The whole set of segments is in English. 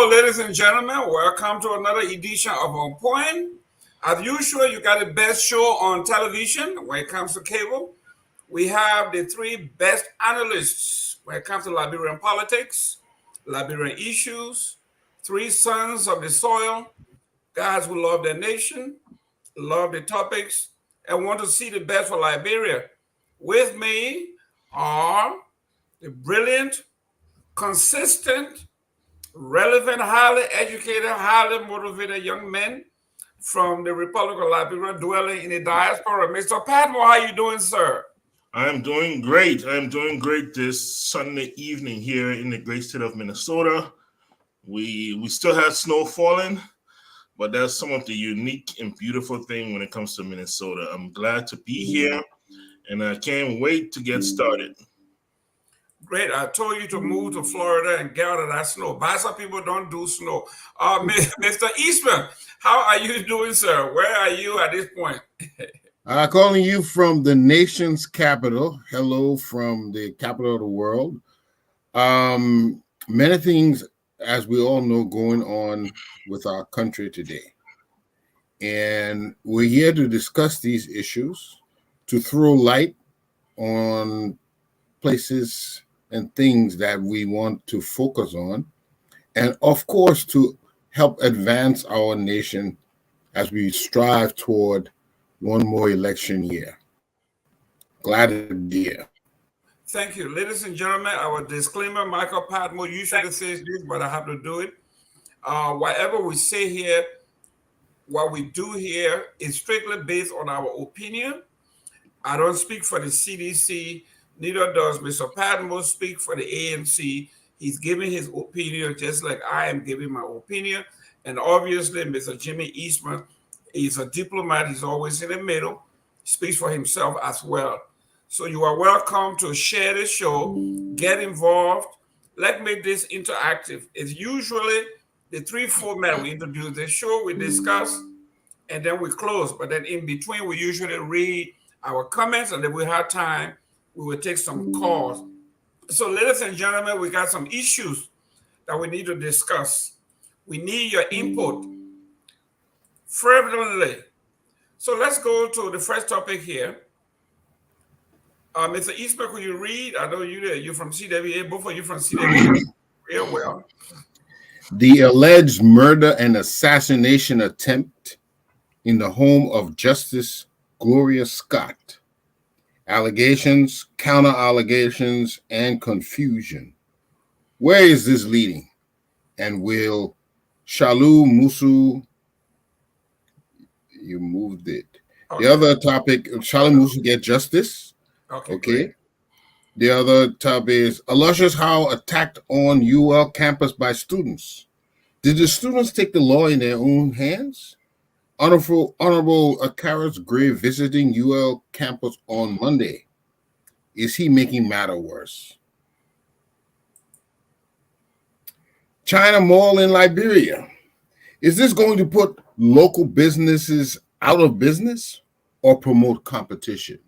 Ladies and gentlemen, welcome to another edition of On Point. As usual, you got the best show on television when it comes to cable. We have the three best analysts when it comes to Liberian politics, Liberian issues, three sons of the soil, guys who love their nation, love the topics, and want to see the best for Liberia. With me are the brilliant, consistent, relevant, highly educated, highly motivated young men from the Republic of Liberia dwelling in the diaspora. Mr. Padmore, how you doing, sir? I'm doing great. I'm doing great this Sunday evening here in the great state of Minnesota. We still have snow falling, but that's some of the unique and beautiful thing when it comes to Minnesota. I'm glad to be here, and I can't wait to get started. Great. I told you to move to Florida and get out of that snow. Basa people don't do snow. Mr. Eastman, how are you doing, sir? Where are you at this point? Calling you from the nation's capital. Hello from the capital of the world. Many things, as we all know, going on with our country today. And we're here to discuss these issues, to throw light on places and things that we want to focus on, and of course to help advance our nation as we strive toward one more election year. Glad to be here. Thank you. Ladies and gentlemen, our disclaimer, Michael Padmore usually says this, but I have to do it. Whatever we say here, what we do here is strictly based on our opinion. I don't speak for the CDC, neither does Mr. Padmore speak for the ANC. He's giving his opinion just like I am giving my opinion. And obviously, Mr. Jimmy Eastman is a diplomat. He's always in the middle. He speaks for himself as well. So you are welcome to share the show, get involved. Let's make this interactive. It's usually the three formats. We introduce the show, we discuss, and then we close. But then in between, we usually read our comments, and then we have time, we will take some calls. So, ladies and gentlemen, we got some issues that we need to discuss. We need your input fervently. So let's go to the first topic here. Mr. Eastman, could you read? I know you're from CWA, both of you from CWA real well. The alleged murder and assassination attempt in the home of Justice Gloria Scott. Allegations, counter-allegations, and confusion. Where is this leading? And will Charloe Musu, you moved it. Okay. The other topic, Charloe Musu get justice? Okay. The other tab is Aloysius Howe attacked on UL campus by students. Did the students take the law in their own hands? Honorable Akaris Gray visiting UL campus on Monday. Is he making matter worse? China Mall in Liberia. Is this going to put local businesses out of business or promote competition?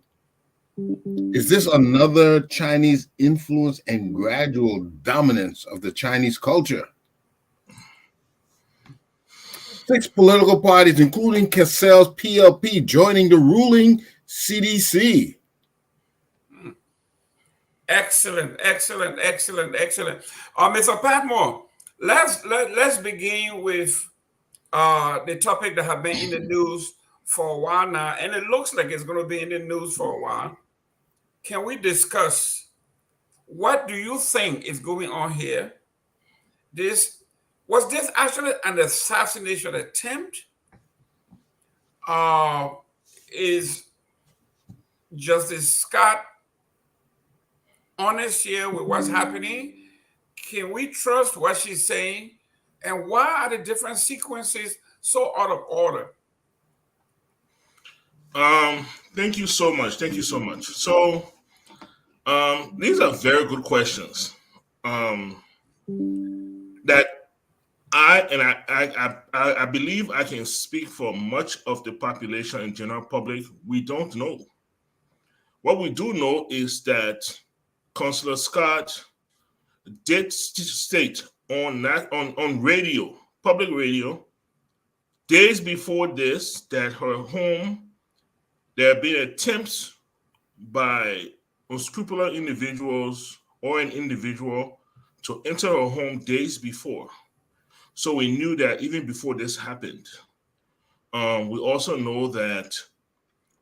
Is this another Chinese influence and gradual dominance of the Chinese culture? 6 political parties, including Cassell's PLP, joining the ruling CDC. Excellent. Mr. Padmore, let's begin with the topic that have been in the news for a while now, and it looks like it's going to be in the news for a while. Can we discuss what do you think is going on here? Was this actually an assassination attempt? Is Justice Scott honest here with what's happening? Can we trust what she's saying? And why are the different sequences so out of order? Thank you so much. So, these are very good questions. That I believe I can speak for much of the population and general public. We don't know. What we do know is that Councillor Scott did state on radio, public radio, days before this, that her home, there have been attempts by unscrupulous individuals or an individual to enter her home days before. So we knew that even before this happened. We also know that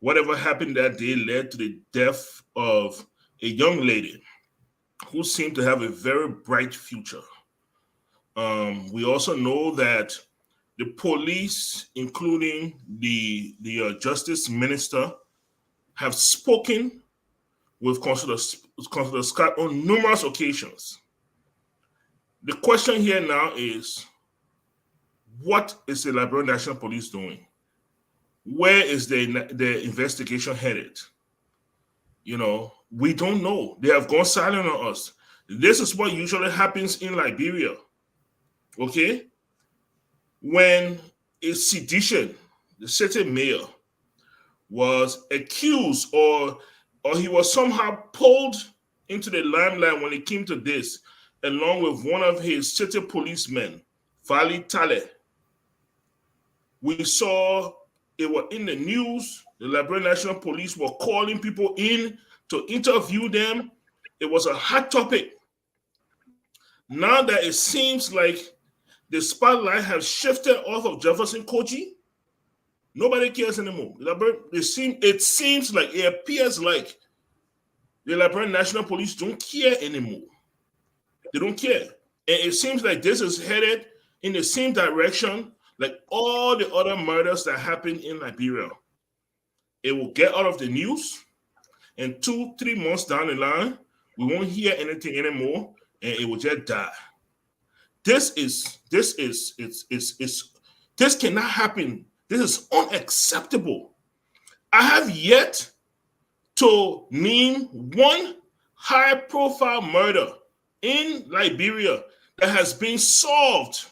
whatever happened that day led to the death of a young lady who seemed to have a very bright future. We also know that the police, including the Justice Minister, have spoken with Councillor Scott on numerous occasions. The question here now is, what is the Liberian National Police doing? Where is the investigation headed? We don't know. They have gone silent on us. This is what usually happens in Liberia. Okay? When a sedition, the city mayor, was accused or he was somehow pulled into the limelight when it came to this, along with one of his city policemen, Vali Tale. We saw it was in the news. The Liberian National Police were calling people in to interview them. It was a hot topic. Now that it seems like the spotlight has shifted off of Jefferson Kochi, nobody cares anymore. It appears like the Liberian National Police don't care anymore. They don't care. And it seems like this is headed in the same direction like all the other murders that happened in Liberia. It will get out of the news, and 2-3 months down the line, we won't hear anything anymore, and it will just die. This cannot happen. This is unacceptable. I have yet to name one high-profile murder in Liberia that has been solved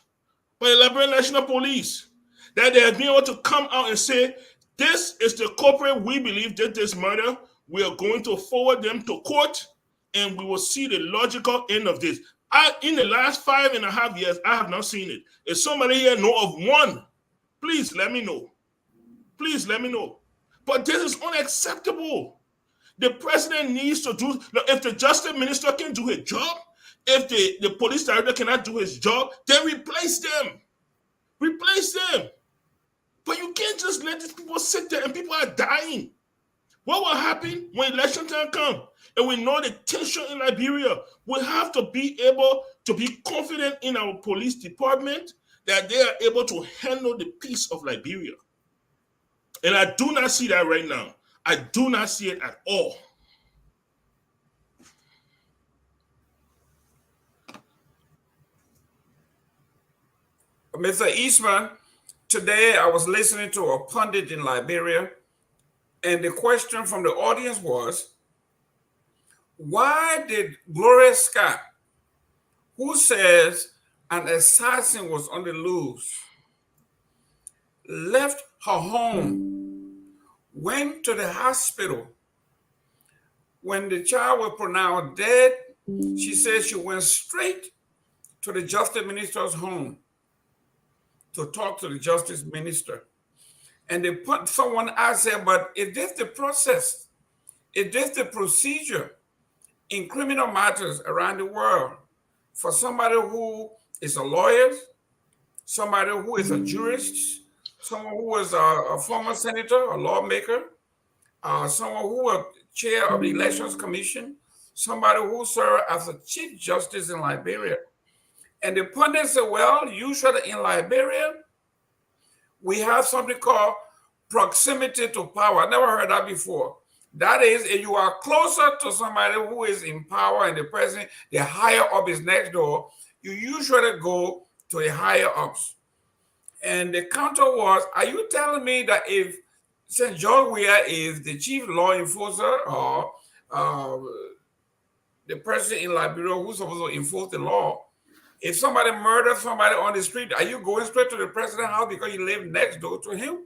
by the Liberian National Police, that they have been able to come out and say, this is the culprit, we believe did this murder, we are going to forward them to court, and we will see the logical end of this. In the last 5.5 years, I have not seen it. If somebody here know of one, please let me know. Please let me know. But this is unacceptable. The president needs to do, if the justice minister can do his job, if the police director cannot do his job, then replace them. Replace them. But you can't just let these people sit there and people are dying. What will happen when election time comes? And we know the tension in Liberia. We have to be able to be confident in our police department that they are able to handle the peace of Liberia. And I do not see that right now. I do not see it at all. Mr. Eastman, today I was listening to a pundit in Liberia, and the question from the audience was, why did Gloria Scott, who says an assassin was on the loose, left her home, went to the hospital? When the child was pronounced dead, she said she went straight to the justice minister's home to talk to the justice minister. And they put someone asked her, but is this the process? Is this the procedure in criminal matters around the world for somebody who is a lawyer, somebody who is a jurist, someone who was a former senator, a lawmaker, someone who was chair of the Elections Commission, somebody who served as a chief justice in Liberia? And the pundit said, well, usually in Liberia, we have something called proximity to power. I never heard that before. That is, if you are closer to somebody who is in power and the president, the higher up is next door, you usually go to the higher ups. And the counter was, are you telling me that if St. John Weir is the chief law enforcer or the president in Liberia who's supposed to enforce the law, if somebody murders somebody on the street, are you going straight to the president's house because you live next door to him?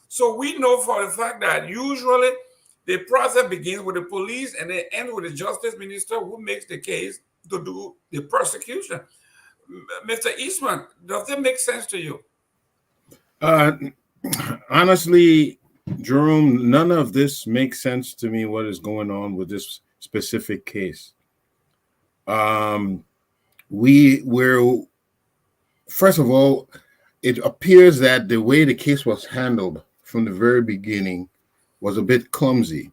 So we know for the fact that usually the process begins with the police and then ends with the justice minister who makes the case to do the prosecution. Mr. Eastman, does it make sense to you? Honestly, Jerome, none of this makes sense to me, what is going on with this specific case. We're first of all, it appears that the way the case was handled from the very beginning was a bit clumsy.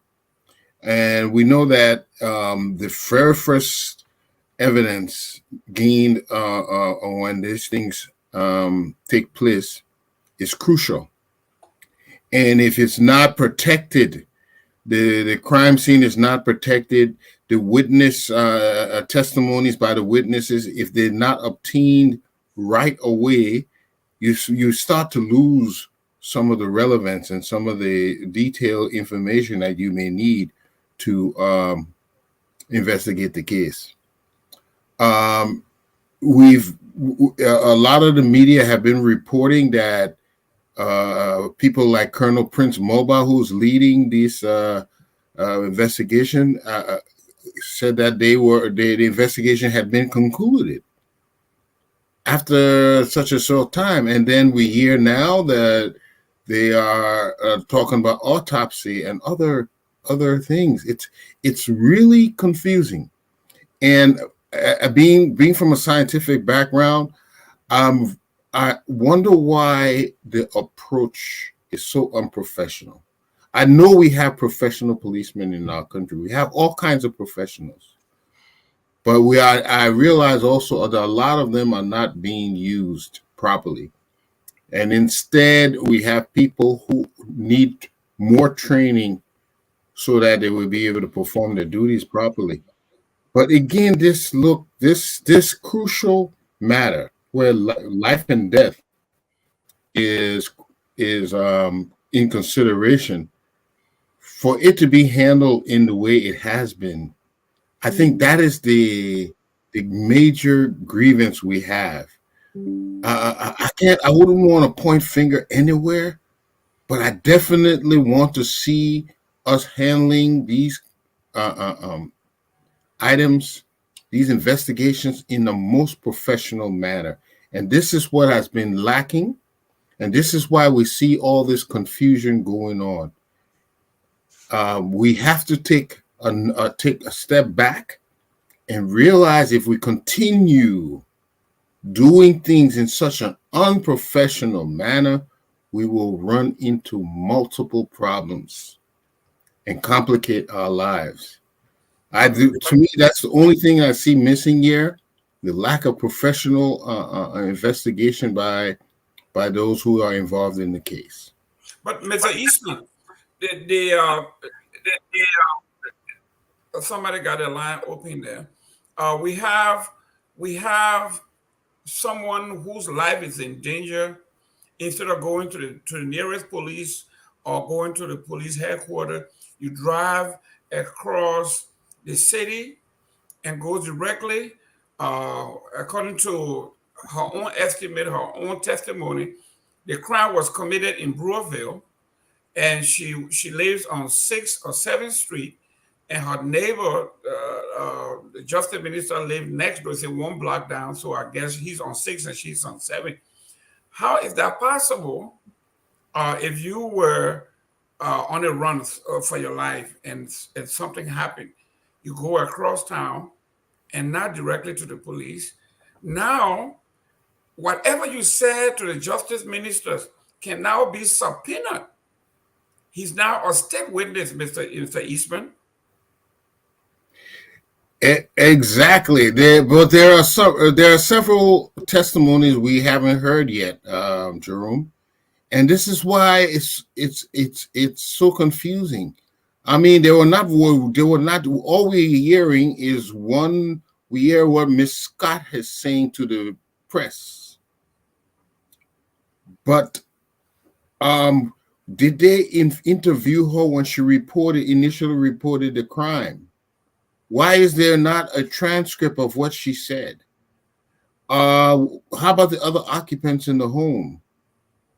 And we know that the very first evidence gained when these things take place is crucial. And if it's not protected, the crime scene is not protected, the witness testimonies by the witnesses, if they're not obtained right away, you start to lose some of the relevance and some of the detailed information that you may need to investigate the case. A lot of the media have been reporting that people like Colonel Prince Moba, who's leading this investigation, said that the investigation had been concluded after such a short time. And then we hear now that they are talking about autopsy and other things. It's really confusing. And being from a scientific background, I wonder why the approach is so unprofessional. I know we have professional policemen in our country. We have all kinds of professionals. But I realize also that a lot of them are not being used properly. And instead, we have people who need more training so that they will be able to perform their duties properly. But again, this crucial matter where life and death is in consideration, for it to be handled in the way it has been, I think that is the major grievance we have. I wouldn't want to point finger anywhere, but I definitely want to see us handling these items, these investigations in the most professional manner. And this is what has been lacking. And this is why we see all this confusion going on. We have to take a step back and realize if we continue doing things in such an unprofessional manner, we will run into multiple problems and complicate our lives. To me, that's the only thing I see missing here: the lack of professional investigation by those who are involved in the case. But Mr. Eastman, somebody got a line open there. We have someone whose life is in danger, instead of going to the nearest police or going to the police headquarters, you drive across the city and go directly, according to her own estimate, her own testimony, the crime was committed in Brewerville, and she lives on 6th or 7th Street, and her neighbor, the justice minister, lived next door, say 1 block down. So I guess he's on 6th and she's on 7th. How is that possible? If you were on a run for your life and something happened, you go across town and not directly to the police. Now, whatever you said to the justice ministers can now be subpoenaed. He's now a state witness, Mr. Eastman. Exactly. But there are several testimonies we haven't heard yet, Jerome, and this is why it's so confusing. I mean, they were not. All we're hearing is we hear what Miss Scott is saying to the press, but did they interview her when she initially reported the crime? Why is there not a transcript of what she said? How about the other occupants in the home?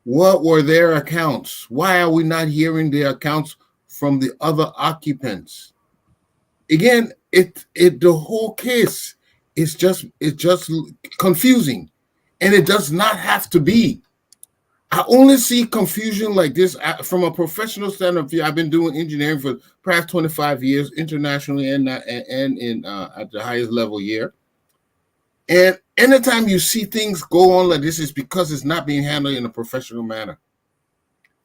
What were their accounts? Why are we not hearing the accounts from the other occupants? Again, the whole case is just confusing, and it does not have to be. I only see confusion like this from a professional standpoint of view. I've been doing engineering for past 25 years, internationally and in at the highest level here. And anytime you see things go on like this, it's because it's not being handled in a professional manner.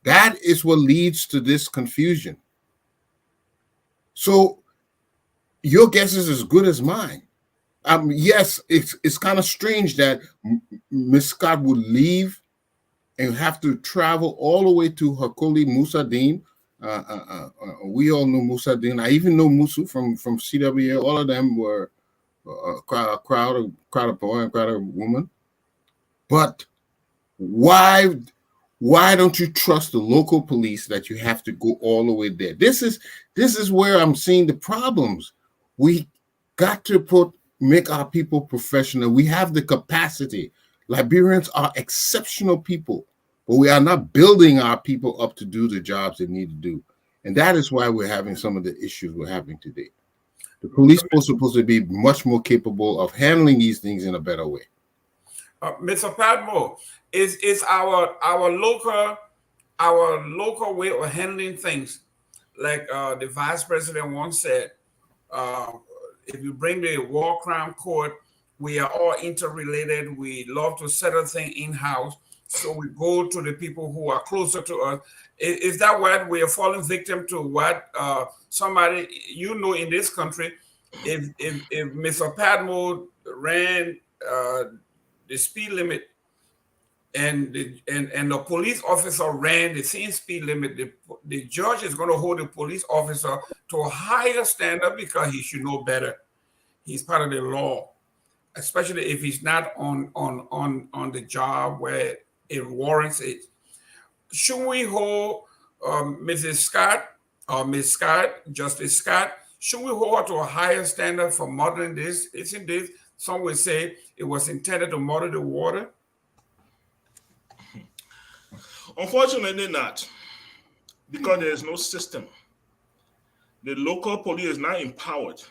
That is what leads to this confusion. So your guess is as good as mine. Yes, it's kind of strange that Miss Scott would leave and have to travel all the way to her colleague Musadin. We all know Musadin. I even know Musu from CWA. All of them were a crowd of boy and crowd of woman. But why don't you trust the local police that you have to go all the way there? This is where I'm seeing the problems. We got to make our people professional. We have the capacity. Liberians are exceptional people, but we are not building our people up to do the jobs they need to do. And that is why we're having some of the issues we're having today. The police are supposed to be much more capable of handling these things in a better way. Mr. Padmore, is our local way of handling things, like the vice president once said, if you bring the war crime court, we are all interrelated. We love to settle things in-house. So we go to the people who are closer to us. Is that what we are falling victim to? What somebody in this country, if Mr. Padmore ran the speed limit and the police officer ran the same speed limit, the judge is going to hold the police officer to a higher standard because he should know better. He's part of the law, especially if he's not on the job where it warrants it. Should we hold Mrs. Scott or Ms. Scott, Justice Scott, should we hold her to a higher standard for modeling this? Isn't this, some would say, it was intended to muddy the water? Unfortunately not, because there is no system. The local police is not empowered.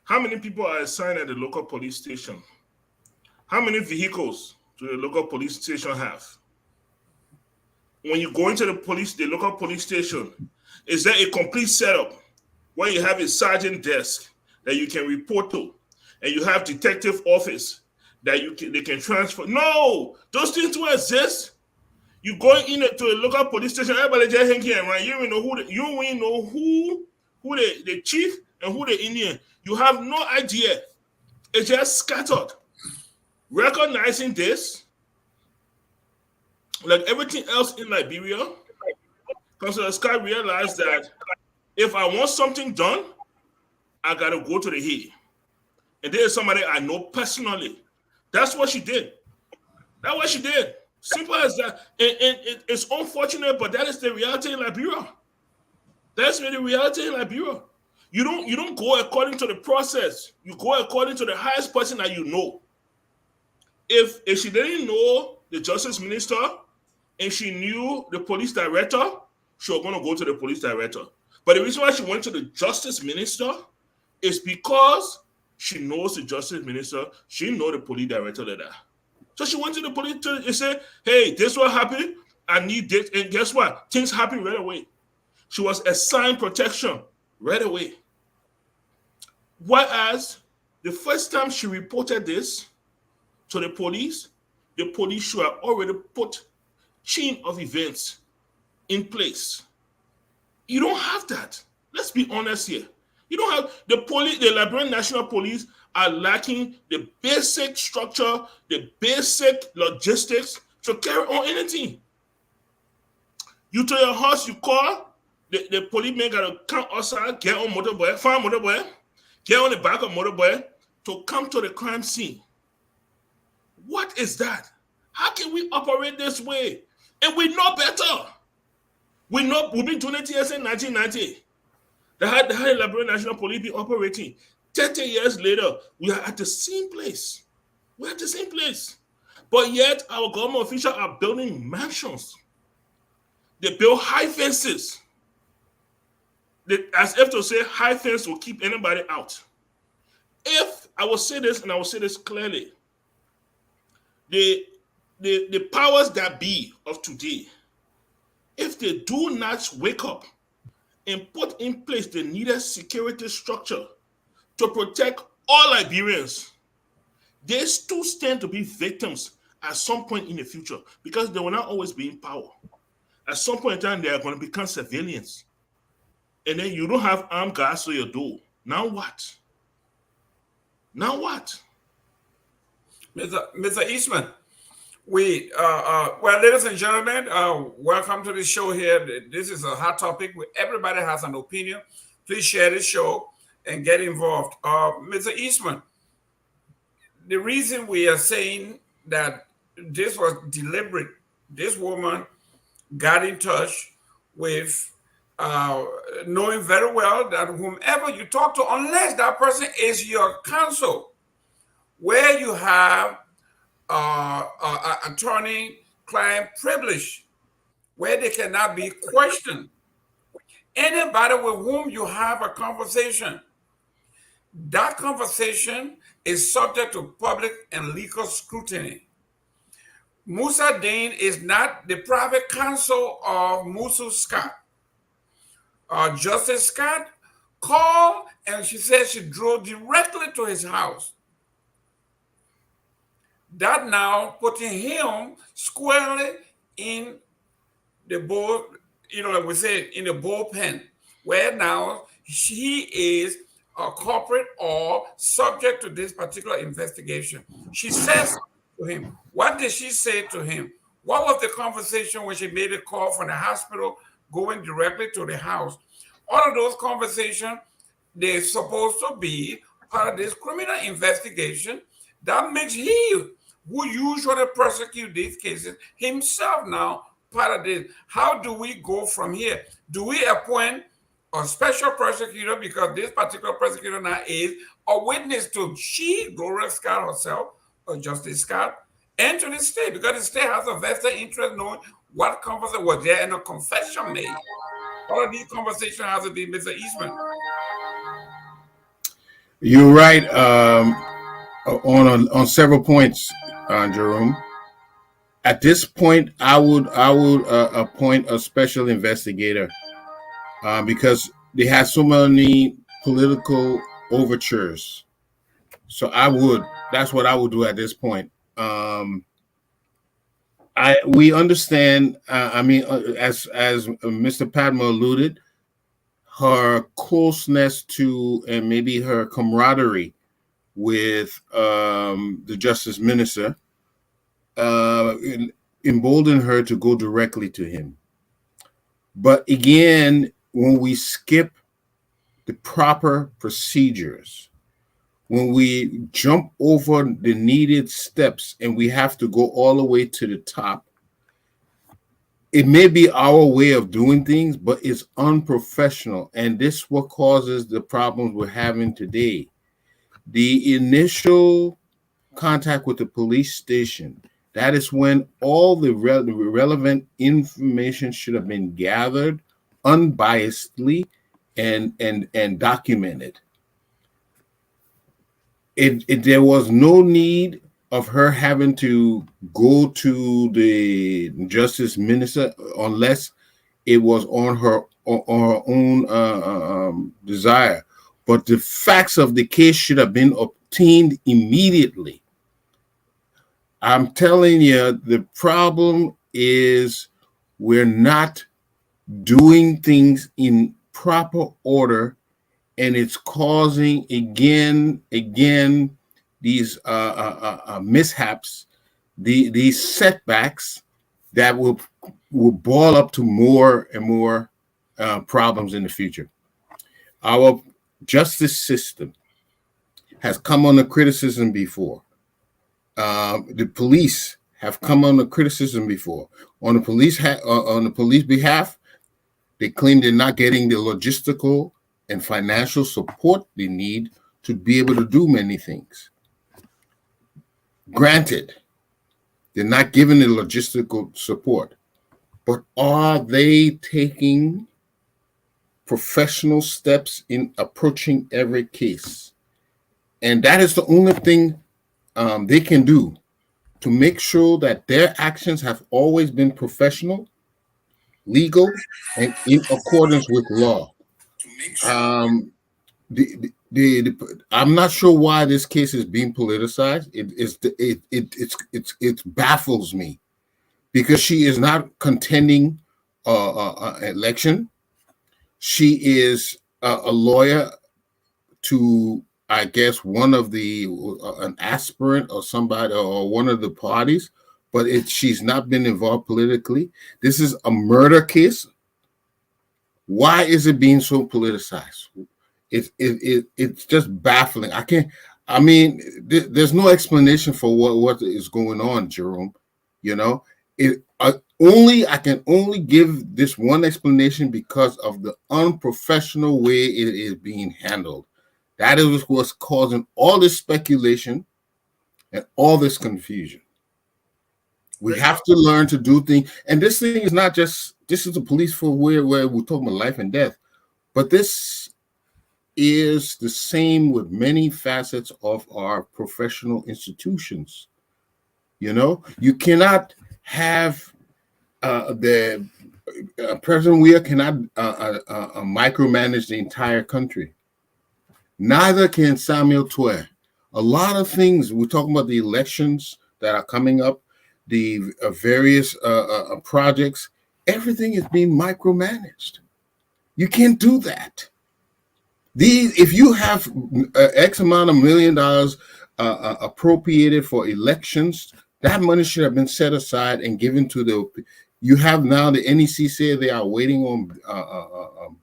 How many people are assigned at the local police station? How many vehicles do the local police station have? When you go into the local police station, is there a complete setup where you have a sergeant desk that you can report to, and you have detective office that they can transfer? No, those things don't exist. You go into a local police station, everybody just hang here, right? You don't know who the chief and who the Indian. You have no idea. It's just scattered. Recognizing this, like everything else in Liberia, Councillor Scott realized that if I want something done, I gotta go to the head. And there is somebody I know personally That's what she did. That's what she did. Simple as that. And it's unfortunate, but that is the reality in Liberia. That's the reality in Liberia. You don't go according to the process. You go according to the highest person that you know. If she didn't know the justice minister and she knew the police director, she was going to go to the police director. But the reason why she went to the justice minister is because she knows the justice minister. She knows the police director there. So she went to the police and said, hey, this what happened. I need this. And guess what? Things happen right away. She was assigned protection right away. Whereas the first time she reported this to the police should have already put chain of events in place. You don't have that. Let's be honest here. You don't have the police, the Liberian National Police are lacking the basic structure, the basic logistics to carry on anything. You to your house, you call, the policeman gotta come outside, get on motorbike, find motorbike, get on the back of motorbike to come to the crime scene. What is that? How can we operate this way? And we know better. We've been doing it here since 1990. The Liberian National Police been operating. 30 years later, we are at the same place. We're at the same place. But yet, our government officials are building mansions. They build high fences. As if to say high fence will keep anybody out. If I will say this, and I will say this clearly, the powers that be of today, if they do not wake up and put in place the needed security structure to protect all Liberians, they still stand to be victims at some point in the future because they will not always be in power. At some point in time, they are going to become civilians. And then you don't have armed guards to your door. Now what? Now what? Mr. Eastman, well, ladies and gentlemen, welcome to the show here. This is a hot topic. Everybody has an opinion. Please share this show and get involved. Mr. Eastman, the reason we are saying that this was deliberate, this woman got in touch with knowing very well that whomever you talk to, unless that person is your counsel, where you have attorney-client privilege, where they cannot be questioned. Anybody with whom you have a conversation, that conversation is subject to public and legal scrutiny. Musa Dane is not the private counsel of Musu Scott. Justice Scott called and she said she drove directly to his house. That now putting him squarely in the bull, like we said, in the bullpen, where now he is a culprit or subject to this particular investigation. She says to him, what did she say to him? What was the conversation when she made a call from the hospital going directly to the house? All of those conversations, they're supposed to be part of this criminal investigation. That makes he, who usually prosecute these cases, himself now part of this. How do we go from here? Do we appoint a special prosecutor because this particular prosecutor now is a witness to Gloria Scott herself, or Justice Scott, and to the state, because the state has a vested interest knowing what conversation was there and a confession made. All of these conversations have to be Mr. Eastman. You're right on several points, Jerome. At this point, I would appoint a special investigator because they have so many political overtures. So that's what I would do at this point. We understand. As Mr. Padmore alluded, her closeness to and maybe her camaraderie with the Justice Minister emboldened her to go directly to him. But again, when we skip the proper procedures, when we jump over the needed steps and we have to go all the way to the top, it may be our way of doing things, but it's unprofessional. And this is what causes the problems we're having today. The initial contact with the police station, that is when all the relevant information should have been gathered unbiasedly and documented. There was no need of her having to go to the justice minister unless it was on her own desire. But the facts of the case should have been obtained immediately. I'm telling you, the problem is we're not doing things in proper order, and it's causing again these mishaps, these setbacks that will boil up to more and more problems in the future. Our justice system has come under criticism before. The police have come under criticism before. On the police behalf, they claim they're not getting the logistical and financial support they need to be able to do many things. Granted, they're not given the logistical support, but are they taking professional steps in approaching every case? And that is the only thing they can do to make sure that their actions have always been professional, legal, and in accordance with law. I'm not sure why this case is being politicized. It baffles me because she is not contending an election. She is a lawyer to, I guess, one of the an aspirant or somebody or one of the parties, but she's not been involved politically. This is a murder case. Why is it being so politicized? It's just baffling. There's no explanation for what is going on, Jerome. You know, I can only give this one explanation because of the unprofessional way it is being handled. That is what's causing all this speculation and all this confusion. We have to learn to do things. And this thing is not just, this is the police for where we're talking about life and death. But this is the same with many facets of our professional institutions. You know, you cannot have President Weir cannot micromanage the entire country. Neither can Samuel Twe. A lot of things, we're talking about the elections that are coming up, the various projects, everything is being micromanaged. You can't do that. If you have X amount of $1 million appropriated for elections, that money should have been set aside and given to you have now the NEC say they are waiting on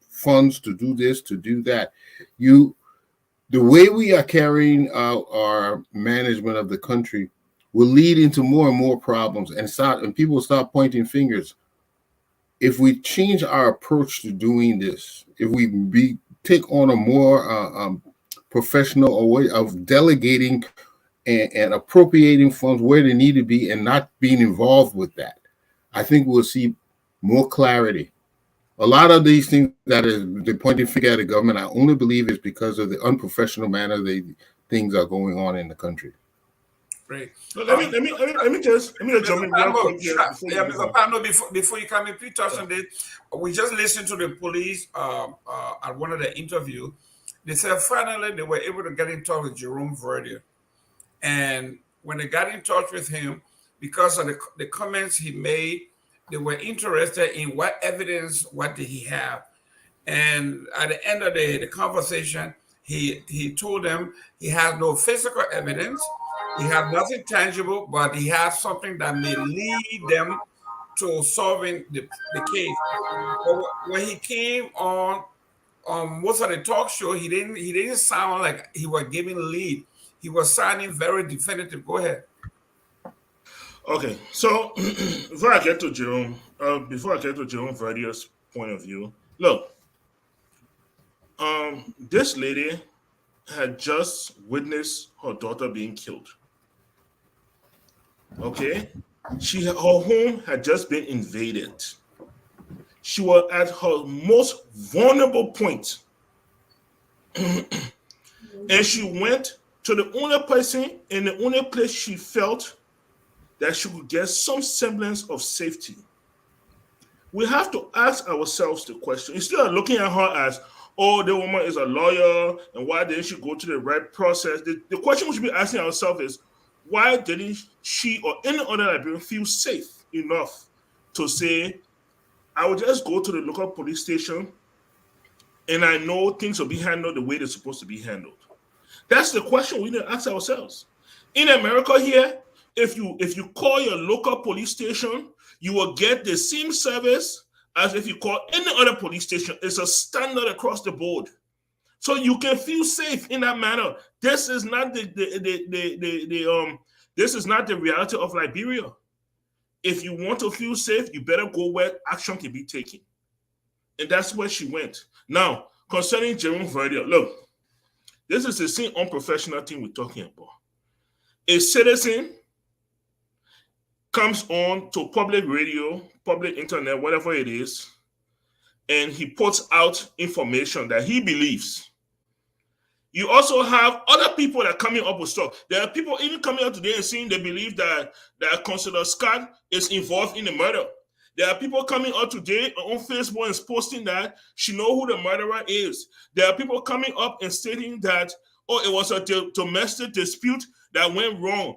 funds to do this, to do that. The way we are carrying out our management of the country will lead into more and more problems, and people will start pointing fingers. If we change our approach to doing this, if we take on a more professional way of delegating and appropriating funds where they need to be and not being involved with that, I think we'll see more clarity. A lot of these things that they're pointing finger at the government, I only believe is because of the unprofessional manner things are going on in the country. Great. Let me just jump in real quick here. Mr. Padmore, before you come in, please touch on this. We just listened to the police at one of the interviews. They said finally they were able to get in touch with Jerome Verdier. And when they got in touch with him, because of the comments he made, they were interested in what evidence, what did he have. And at the end of the conversation, he told them he has no physical evidence. He has nothing tangible, but he has something that may lead them to solving the case. But when he came on most of the talk show, he didn't sound like he was giving lead. He was sounding very definitive. Go ahead. Okay, so before I get to Jerome, Verdier's point of view, look, this lady had just witnessed her daughter being killed. Okay, her home had just been invaded. She was at her most vulnerable point. And she went to the only person and the only place she felt that she could get some semblance of safety. We have to ask ourselves the question, instead of looking at her as, oh, the woman is a lawyer, and why didn't she go to the right process? The question we should be asking ourselves is, why didn't she or any other Liberian feel safe enough to say, I will just go to the local police station and I know things will be handled the way they're supposed to be handled? That's the question we need to ask ourselves. In America here, if you call your local police station, you will get the same service as if you call any other police station. It's a standard across the board. So you can feel safe in that manner. This is not this is not the reality of Liberia. If you want to feel safe, you better go where action can be taken. And that's where she went. Now, concerning Jerome Verdier, look, this is the same unprofessional thing we're talking about. A citizen comes on to public radio, public internet, whatever it is, and he puts out information that he believes. You also have other people that are coming up with stuff. There are people even coming out today and saying they believe that Councillor Scott is involved in the murder. There are people coming out today on Facebook and posting that she knows who the murderer is. There are people coming up and stating that, oh, it was a domestic dispute that went wrong.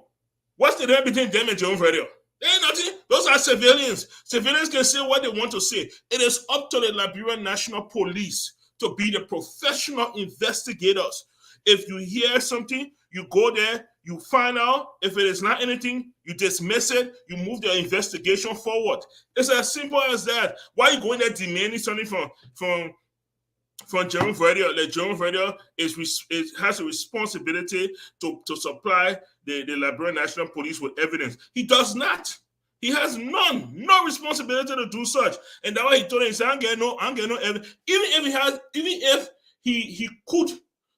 What's the difference between them and Jerome Verdier? There ain't nothing. Those are civilians. Civilians can say what they want to say. It is up to the Liberian National Police to be the professional investigators. If you hear something, you go there, you find out. If it is not anything, you dismiss it, you move the investigation forward. It's as simple as that. Why are you going there demanding something from Jerome Verdier? Like Jerome Verdier has a responsibility to supply the Liberian National Police with evidence. He does not. He has no responsibility to do such. And that's why he told him, he said, I'm getting no evidence. Even if he could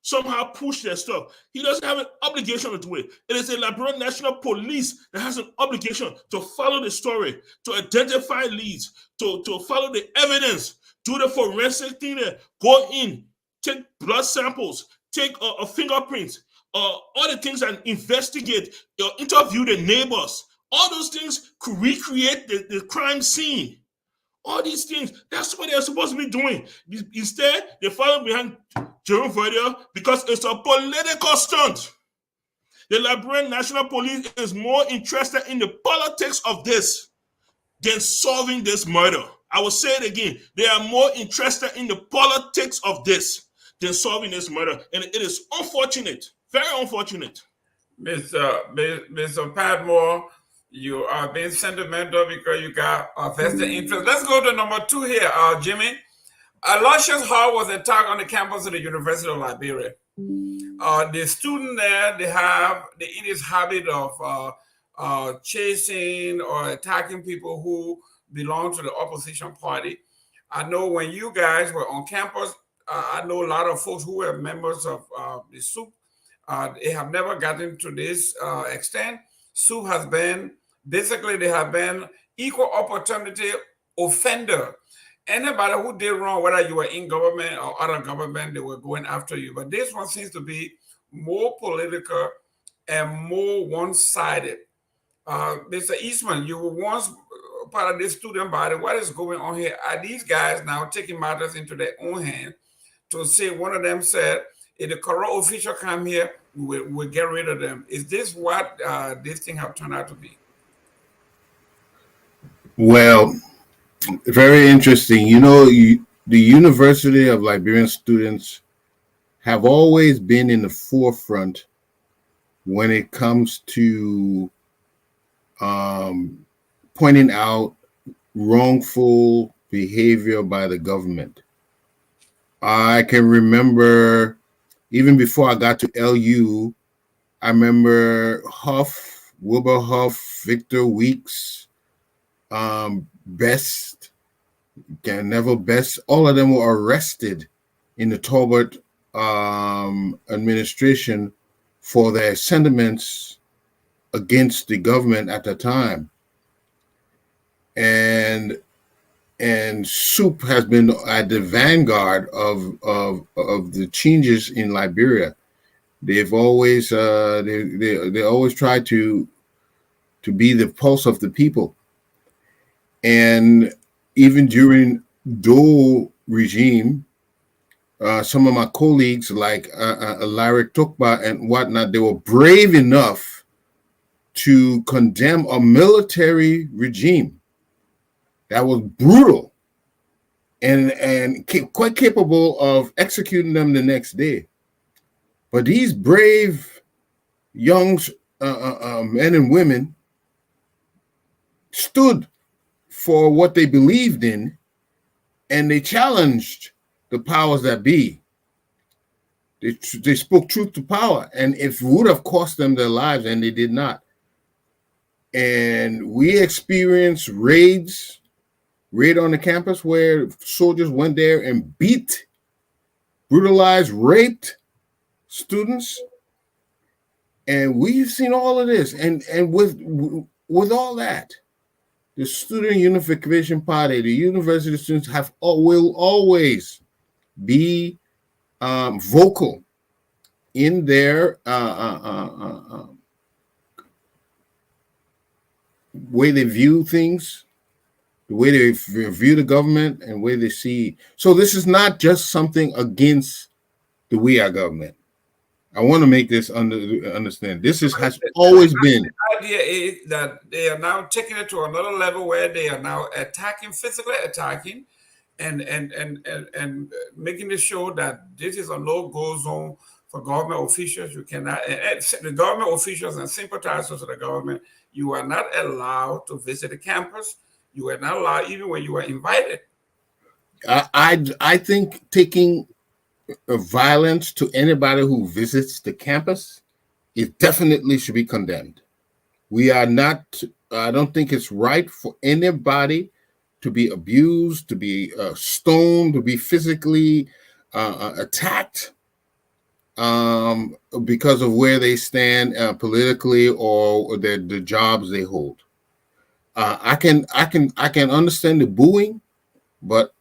somehow push their stuff, he doesn't have an obligation to do it. It is the Liberian National Police that has an obligation to follow the story, to identify leads, to follow the evidence, do the forensic thing there, go in, take blood samples, take fingerprints, all the things and investigate, interview the neighbors. All those things could recreate the crime scene. All these things, that's what they're supposed to be doing. Instead, they follow behind Jerome Verdier because it's a political stunt. The Liberian National Police is more interested in the politics of this than solving this murder. I will say it again. They are more interested in the politics of this than solving this murder. And it is unfortunate, very unfortunate. Mr. Padmore, you are being sentimental because you got a vested interest. Let's go to number 2 here, Jimmy. Aloysius Howe was attacked on the campus of the University of Liberia. The student there, they in this habit of chasing or attacking people who belong to the opposition party. I know when you guys were on campus, I know a lot of folks who were members of the SOUP. They have never gotten to this extent. SOUP has been, basically they have been equal opportunity offender. Anybody who did wrong, whether you were in government or other government, they were going after you. But this one seems to be more political and more one-sided. Mr. Eastman, you were once part of this student body. What is going on here? Are these guys now taking matters into their own hands to say, one of them said, if the corrupt official come here, we'll get rid of them. Is this what this thing have turned out to be? Well, very interesting. You know, the University of Liberian students have always been in the forefront when it comes to pointing out wrongful behavior by the government. I can remember even before I got to LU, I remember Huff, Wilbur Huff, Victor Weeks, Best, Neville Best, all of them were arrested in the Tolbert administration for their sentiments against the government at the time. And SOUP has been at the vanguard of the changes in Liberia. They've always they always try to be the pulse of the people. And even during Dole regime, some of my colleagues like Larry Tukba and whatnot, they were brave enough to condemn a military regime that was brutal and quite capable of executing them the next day. But these brave young men and women stood for what they believed in, and they challenged the powers that be. They spoke truth to power, and it would have cost them their lives, and they did not. And we experienced raid on the campus where soldiers went there and beat, brutalized, raped students. And we've seen all of this. And with all that, the Student Unification Party, the university students will always be vocal in their way they view things, the way they view the government, and the way they see. So this is not just something against the We Are government. I want to make this understand. This has always been. The idea is that they are now taking it to another level where they are now physically attacking, and making it show that this is a no-go zone for government officials. You cannot, the government officials and sympathizers of the government, you are not allowed to visit the campus. You are not allowed, even when you are invited. I think taking violence to anybody who visits the campus, it definitely should be condemned. We are not, I don't think it's right for anybody to be abused, to be stoned, to be physically attacked because of where they stand politically or the jobs they hold. I can understand the booing, but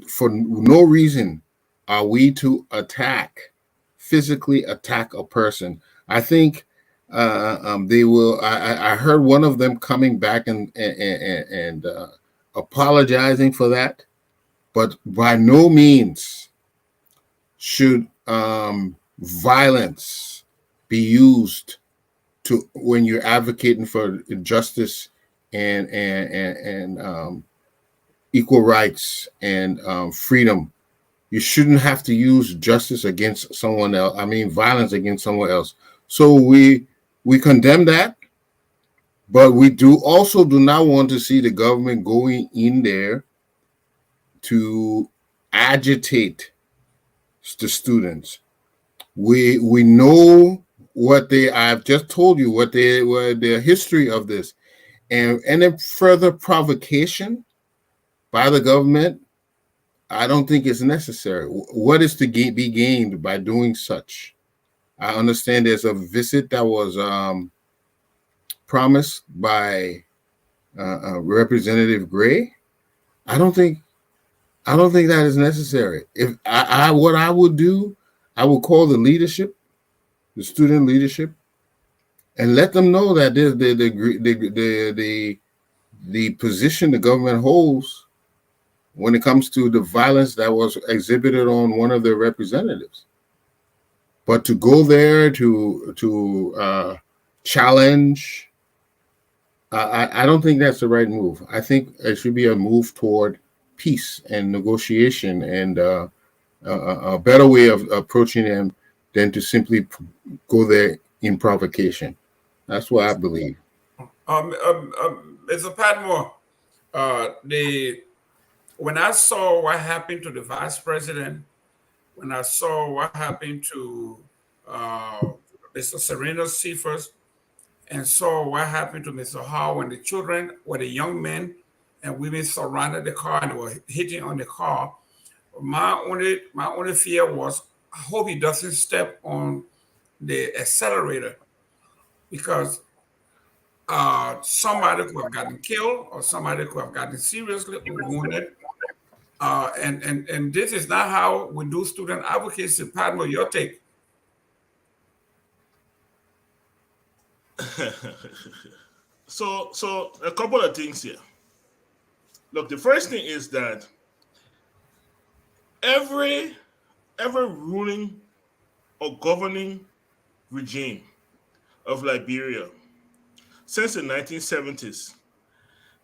for no reason are we to physically attack a person. I think they will. I heard one of them coming back and apologizing for that, but by no means should violence be used to when you're advocating for justice and equal rights and freedom. You shouldn't have to use justice against someone else. I mean, violence against someone else. So we condemn that, but we do not want to see the government going in there to agitate the students. We know what I've just told you what the history of this, and any further provocation by the government, I don't think it's necessary. What is to be gained by doing such? I understand there's a visit that was promised by Representative Gray. I don't think that is necessary. If what I would do, I would call the leadership, the student leadership, and let them know that the position the government holds when it comes to the violence that was exhibited on one of their representatives. But to go there to challenge, I don't think that's the right move. I think it should be a move toward peace and negotiation and a better way of approaching them than to simply go there in provocation. That's what I believe. Mr. Padmore, when I saw what happened to the vice president when I saw what happened to Mr. Serena Cephas and saw what happened to Mr. Howe when the children or the young men and women surrounded the car and were hitting on the car. My only fear was I hope he doesn't step on the accelerator because somebody could have gotten killed or somebody could have gotten seriously wounded. And this is not how we do student advocacy. Padmore, your take. So a couple of things here. Look, the first thing is that every ruling or governing regime of Liberia since the 1970s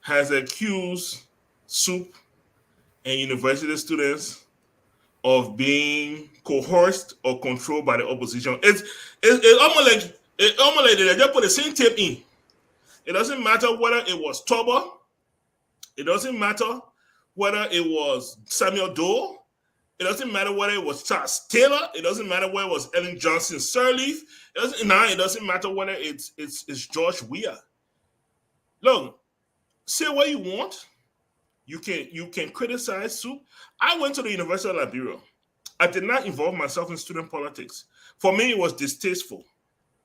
has accused SUP and university students of being coerced or controlled by the opposition. It's almost like they just put the same tape in. It doesn't matter whether it was Toba. It doesn't matter whether it was Samuel Doe. It doesn't matter whether it was Charles Taylor. It doesn't matter whether it was Ellen Johnson Sirleaf. It doesn't matter whether it's George Weah. Look, say what you want. You can criticize SUP. I went to the University of Liberia. I did not involve myself in student politics. For me, it was distasteful.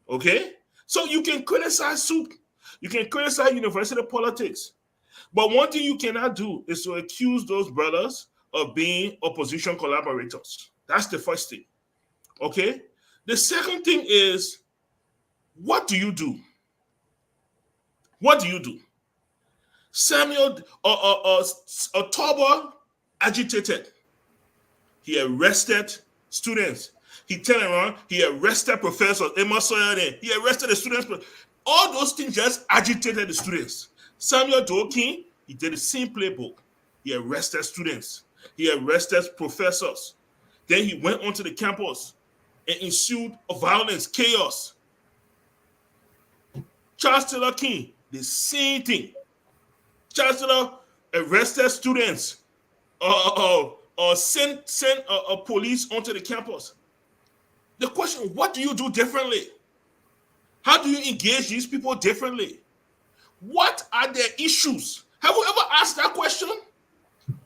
Okay? So you can criticize SUP. You can criticize university politics. But one thing you cannot do is to accuse those brothers of being opposition collaborators. That's the first thing. Okay? The second thing is, what do you do? What do you do? Samuel Toba agitated. He arrested students. He turned around. He arrested professors. Emma Sawyer there. He arrested the students. All those things just agitated the students. Samuel Dokin, he did the same playbook. He arrested students. He arrested professors. Then he went onto the campus and ensued violence, chaos. Charles Taylor King, the same thing. Charles Taylor arrested students or sent police onto the campus. The question, what do you do differently? How do you engage these people differently? What are their issues? Have you ever asked that question?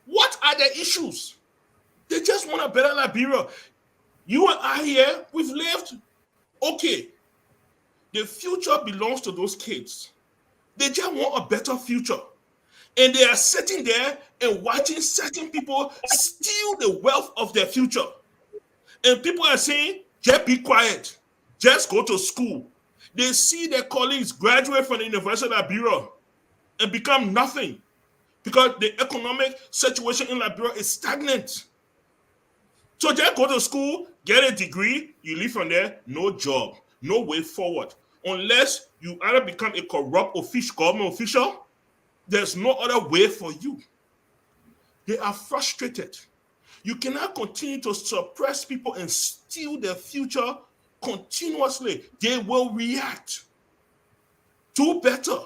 What are their issues? They just want a better Liberia. You and I here, we've lived. Okay. The future belongs to those kids. They just want a better future. And they are sitting there and watching certain people steal the wealth of their future. And people are saying, just be quiet. Just go to school. They see their colleagues graduate from the University of Liberia and become nothing because the economic situation in Liberia is stagnant. So just go to school, get a degree, you leave from there, no job, no way forward. Unless you either become a corrupt government official, there's no other way for you. They are frustrated. You cannot continue to suppress people and steal their future continuously. They will react. Do better.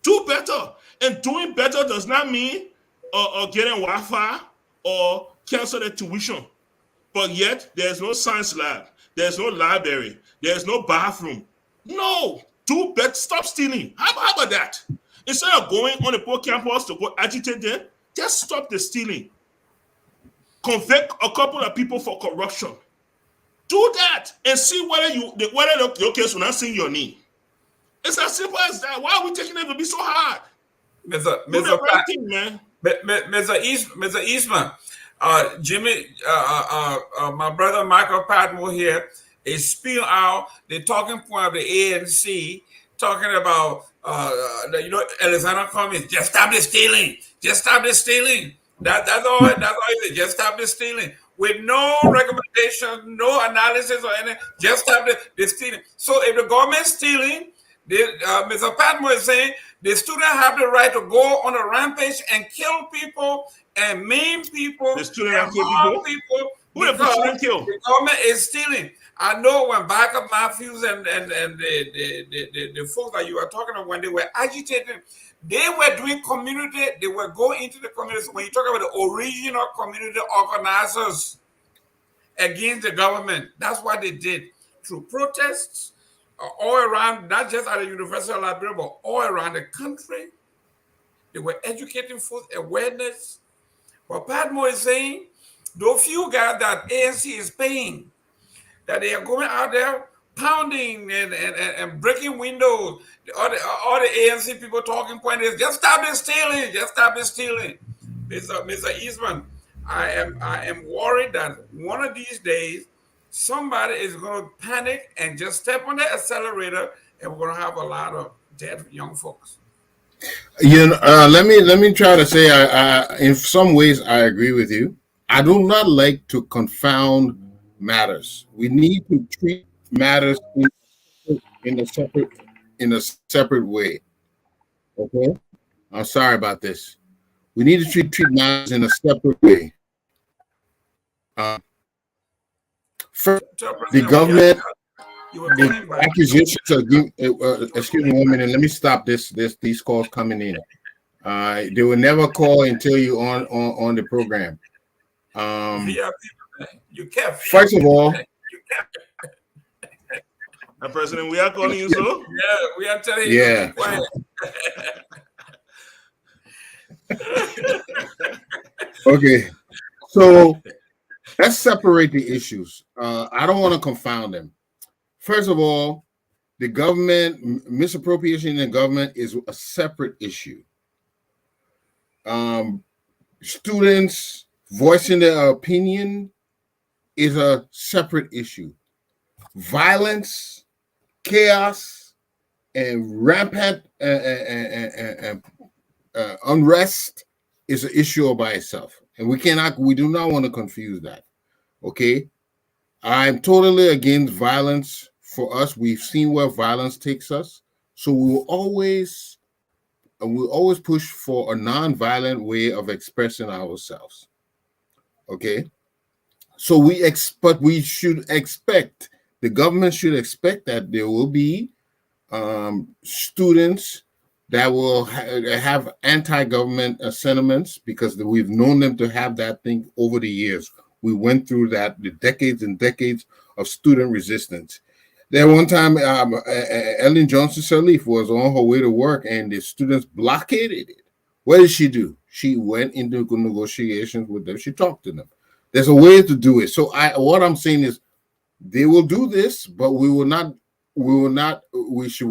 Do better. And doing better does not mean getting Wi-Fi or cancel the tuition. But yet, there's no science lab. There's no library. There's no bathroom. No. Do better. Stop stealing. How about that? Instead of going on the poor campus to go agitate them, just stop the stealing. Convict a couple of people for corruption. Do that and see whether your case will not sing your name. It's as simple as that. Why are we taking it to be so hard? Mr. Eastman, Jimmy, my brother Michael Padmore here is spilling out the talking point of the ANC, talking about Alexander Cummings, just stop the stealing. Just stop the stealing. That's all it is. Just stop the stealing. With no recommendation, no analysis or anything, just stop the stealing. So if the government's stealing, Mr. Padmore is saying the student have the right to go on a rampage and kill people and maim people. The student and kill people? Who the student kill? The government is stealing. I know when Backup Matthews and the folks that you are talking about, when they were agitating, they were doing community, they were going into the community. When you talk about the original community organizers, against the government. That's what they did through protests all around, not just at the University of Liberia, but all around the country. They were educating for awareness. But Padmore is saying, those few guys that ANC is paying, that they are going out there pounding and breaking windows. All the ANC people talking point is, just stop it stealing, just stop it stealing. Mr. Eastman, I am worried that one of these days somebody is going to panic and just step on the accelerator, and we're going to have a lot of dead young folks. Let me try to say, in some ways I agree with you. I do not like to confound matters. We need to treat matters in a separate way. Okay, I'm sorry about this. We need to treat matters in a separate way. First, the government, the accusations of excuse me 1 minute. Let me stop these calls coming in. They will never call until you on the program. You kept. First of all, President, we are calling you, so yeah, we are telling you. Yeah. Okay, so let's separate the issues. I don't want to confound them. First of all, the government misappropriation in the government is a separate issue. Students voicing their opinion is a separate issue. Violence, chaos, and rampant unrest is an issue all by itself, and we do not want to confuse that. Okay, I'm totally against violence. For us, we've seen where violence takes us, so we will always push for a non-violent way of expressing ourselves. Okay, so we should expect, the government should expect that there will be students that will have anti-government sentiments, because we've known them to have that thing over the years. We went through that, the decades and decades of student resistance. There one time, Ellen Johnson Sirleaf was on her way to work, and the students blockaded it. What did she do? She went into negotiations with them. She talked to them. There's a way to do it. So what I'm saying is, they will do this, but we will not. We should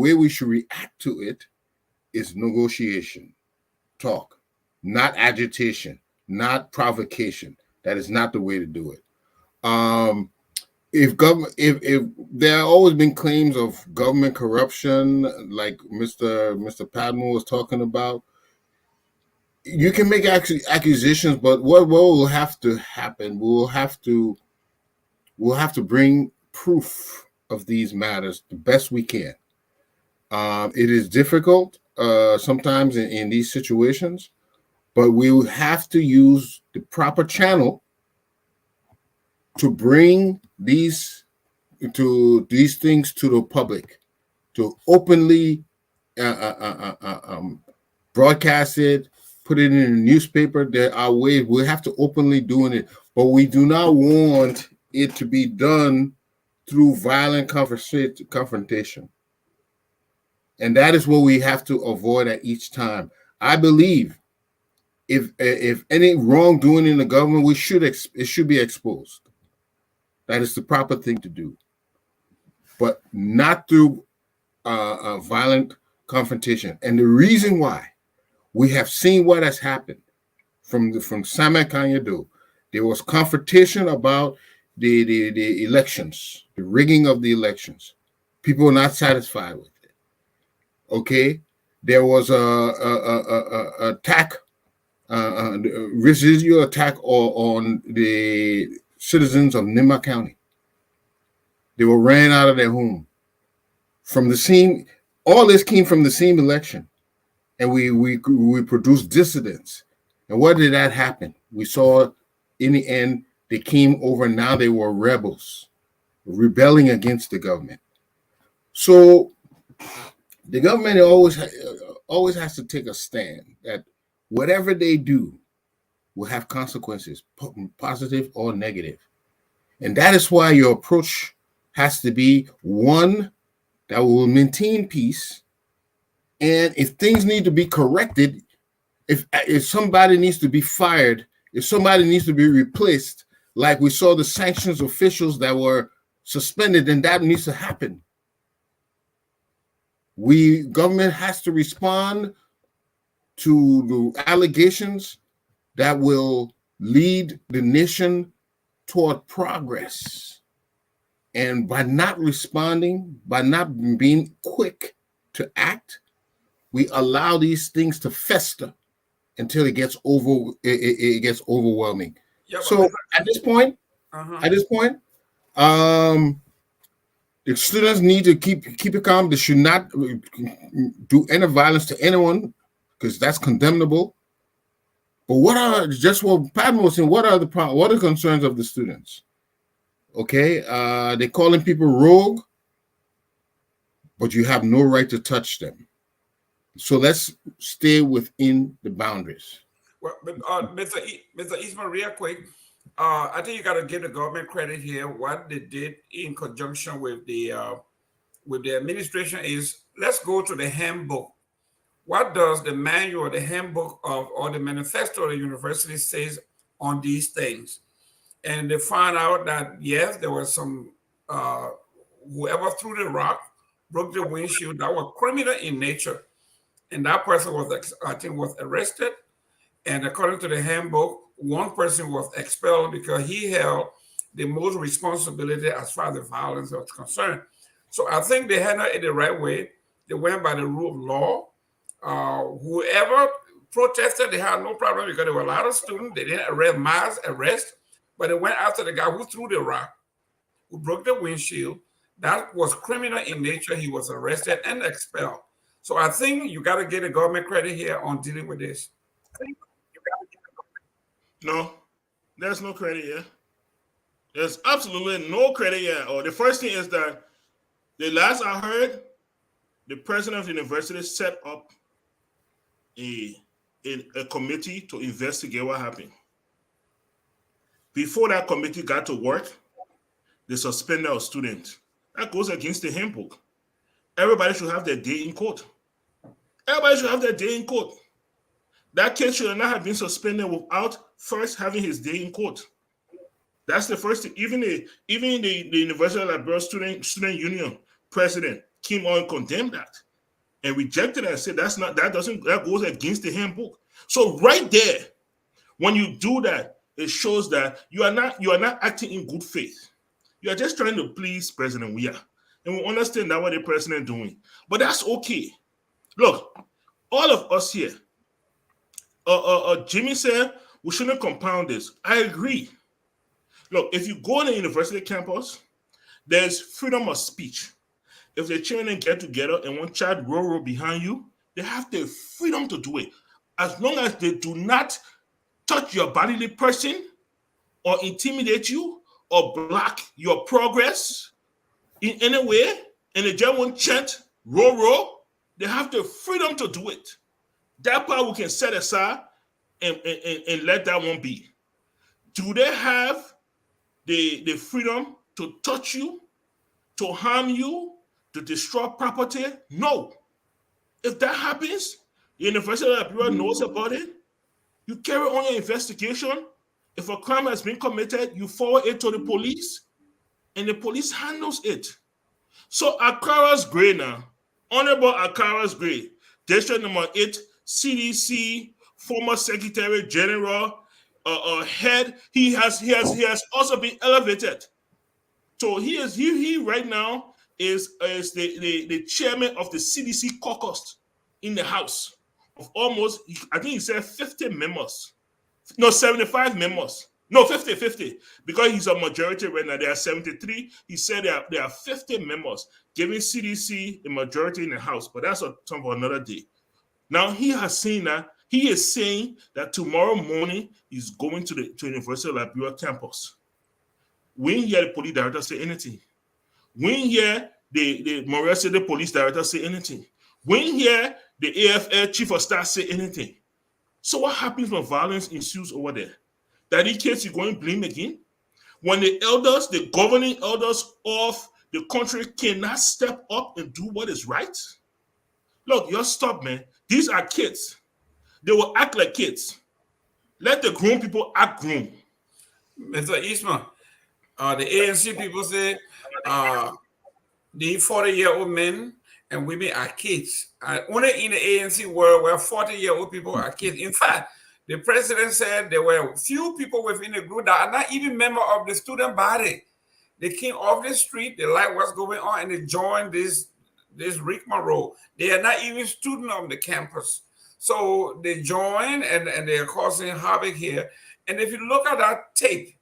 react to it is negotiation, talk, not agitation, not provocation. That is not the way to do it. If there have always been claims of government corruption, like Mr. Padmore was talking about, you can make accusations, but what will have to happen? We'll have to bring proof of these matters the best we can. It is difficult sometimes in these situations, but we will have to use the proper channel to bring these things to the public, to openly broadcast it, put it in a newspaper. There are ways we have to openly doing it, but we do not want it to be done through violent confrontation. And that is what we have to avoid at each time. I believe if any wrongdoing in the government, it should be exposed. That is the proper thing to do, but not through violent confrontation. And the reason why, we have seen what has happened from Samuel Kanyado. There was confrontation about the elections, the rigging of the elections. People were not satisfied with it. Okay, there was a attack, residual attack on the citizens of Nima County. They were ran out of their home. From the same, all this came from the same election, and we produced dissidents. And what did that happen? We saw in the end they came over. Now they were rebels, rebelling against the government. So the government always has to take a stand that whatever they do will have consequences, positive or negative. And that is why your approach has to be one that will maintain peace. And if things need to be corrected, if somebody needs to be fired, if somebody needs to be replaced, like we saw the sanctions officials that were suspended, then that needs to happen. Government has to respond to the allegations that will lead the nation toward progress. And by not responding, by not being quick to act, we allow these things to fester until it gets overwhelming. Yeah, so at this point, the students need to keep it calm. They should not do any violence to anyone because that's condemnable. But what are Padmore was saying? What are the concerns of the students? Okay, they're calling people rogue, but you have no right to touch them. So let's stay within the boundaries. Well, Mr. Eastman, real quick, I think you got to give the government credit here. What they did in conjunction with the administration is, let's go to the handbook. What does the manual, the handbook or the manifesto of the university says on these things? And they find out that, yes, there was some, whoever threw the rock, broke the windshield, that was criminal in nature. And that person was, I think, was arrested. And according to the handbook, one person was expelled because he held the most responsibility as far as the violence was concerned. So I think they handled it the right way. They went by the rule of law. Whoever protested, they had no problem because there were a lot of students. They didn't arrest, mass arrest, but they went after the guy who threw the rock, who broke the windshield. That was criminal in nature. He was arrested and expelled. So I think you got to get the government credit here on dealing with this. No, there's no credit here. There's absolutely no credit here. Or the first thing is that the last I heard, the president of the university set up a committee to investigate what happened. Before that committee got to work, they suspended a student. That goes against the handbook. Everybody should have their day in court. Everybody should have their day in court. That kid should not have been suspended without first having his day in court. That's the first thing. Even the University of Liberia Student Union president came on and condemned that and rejected it and said that goes against the handbook. So right there, when you do that, it shows that you are not acting in good faith. You are just trying to please President Weah. And we understand that what the president is doing. But that's okay. Look, all of us here, Jimmy said we shouldn't compound this. I agree. Look, if you go on a university campus, there's freedom of speech. If the children get together and one child roll behind you, they have the freedom to do it. As long as they do not touch your bodily person or intimidate you or block your progress in any way, and they just won't chant, roll, they have the freedom to do it. That part we can set aside and let that one be. Do they have the freedom to touch you, to harm you, to destroy property? No. If that happens, the University of Liberia knows about it. You carry on your investigation. If a crime has been committed, you forward it to the police, and the police handles it. So Akara's Gray now, Honorable Akara's Gray, District number 8, CDC, former Secretary General, head. He has also been elevated. So he right now is the chairman of the CDC caucus in the House of almost, I think he said 50 members. No, 75 members. No, 50, because he's a majority right now. There are 73. He said there are 50 members, giving CDC the majority in the House, but that's something for another day. Now he has seen that. He is saying that tomorrow morning he's going to the University of Liberia campus. We didn't hear the police director say anything. We didn't hear the Montreal City police director say anything. We didn't hear the AFL chief of staff say anything. So what happens when violence ensues over there? That in case you're going to blame again? when the elders, the governing elders of the country cannot step up and do what is right? Look, you're stop, man. These are kids. They will act like kids. Let the grown people act grown. Mr. Eastman, the ANC people say the 40-year-old men and women are kids. Only in the ANC world where 40-year-old people are kids. In fact, the president said there were few people within the group that are not even members of the student body. They came off the street, they like what's going on, and they joined this rigmarole. They are not even students on the campus. So they join and they are causing havoc here. And if you look at that tape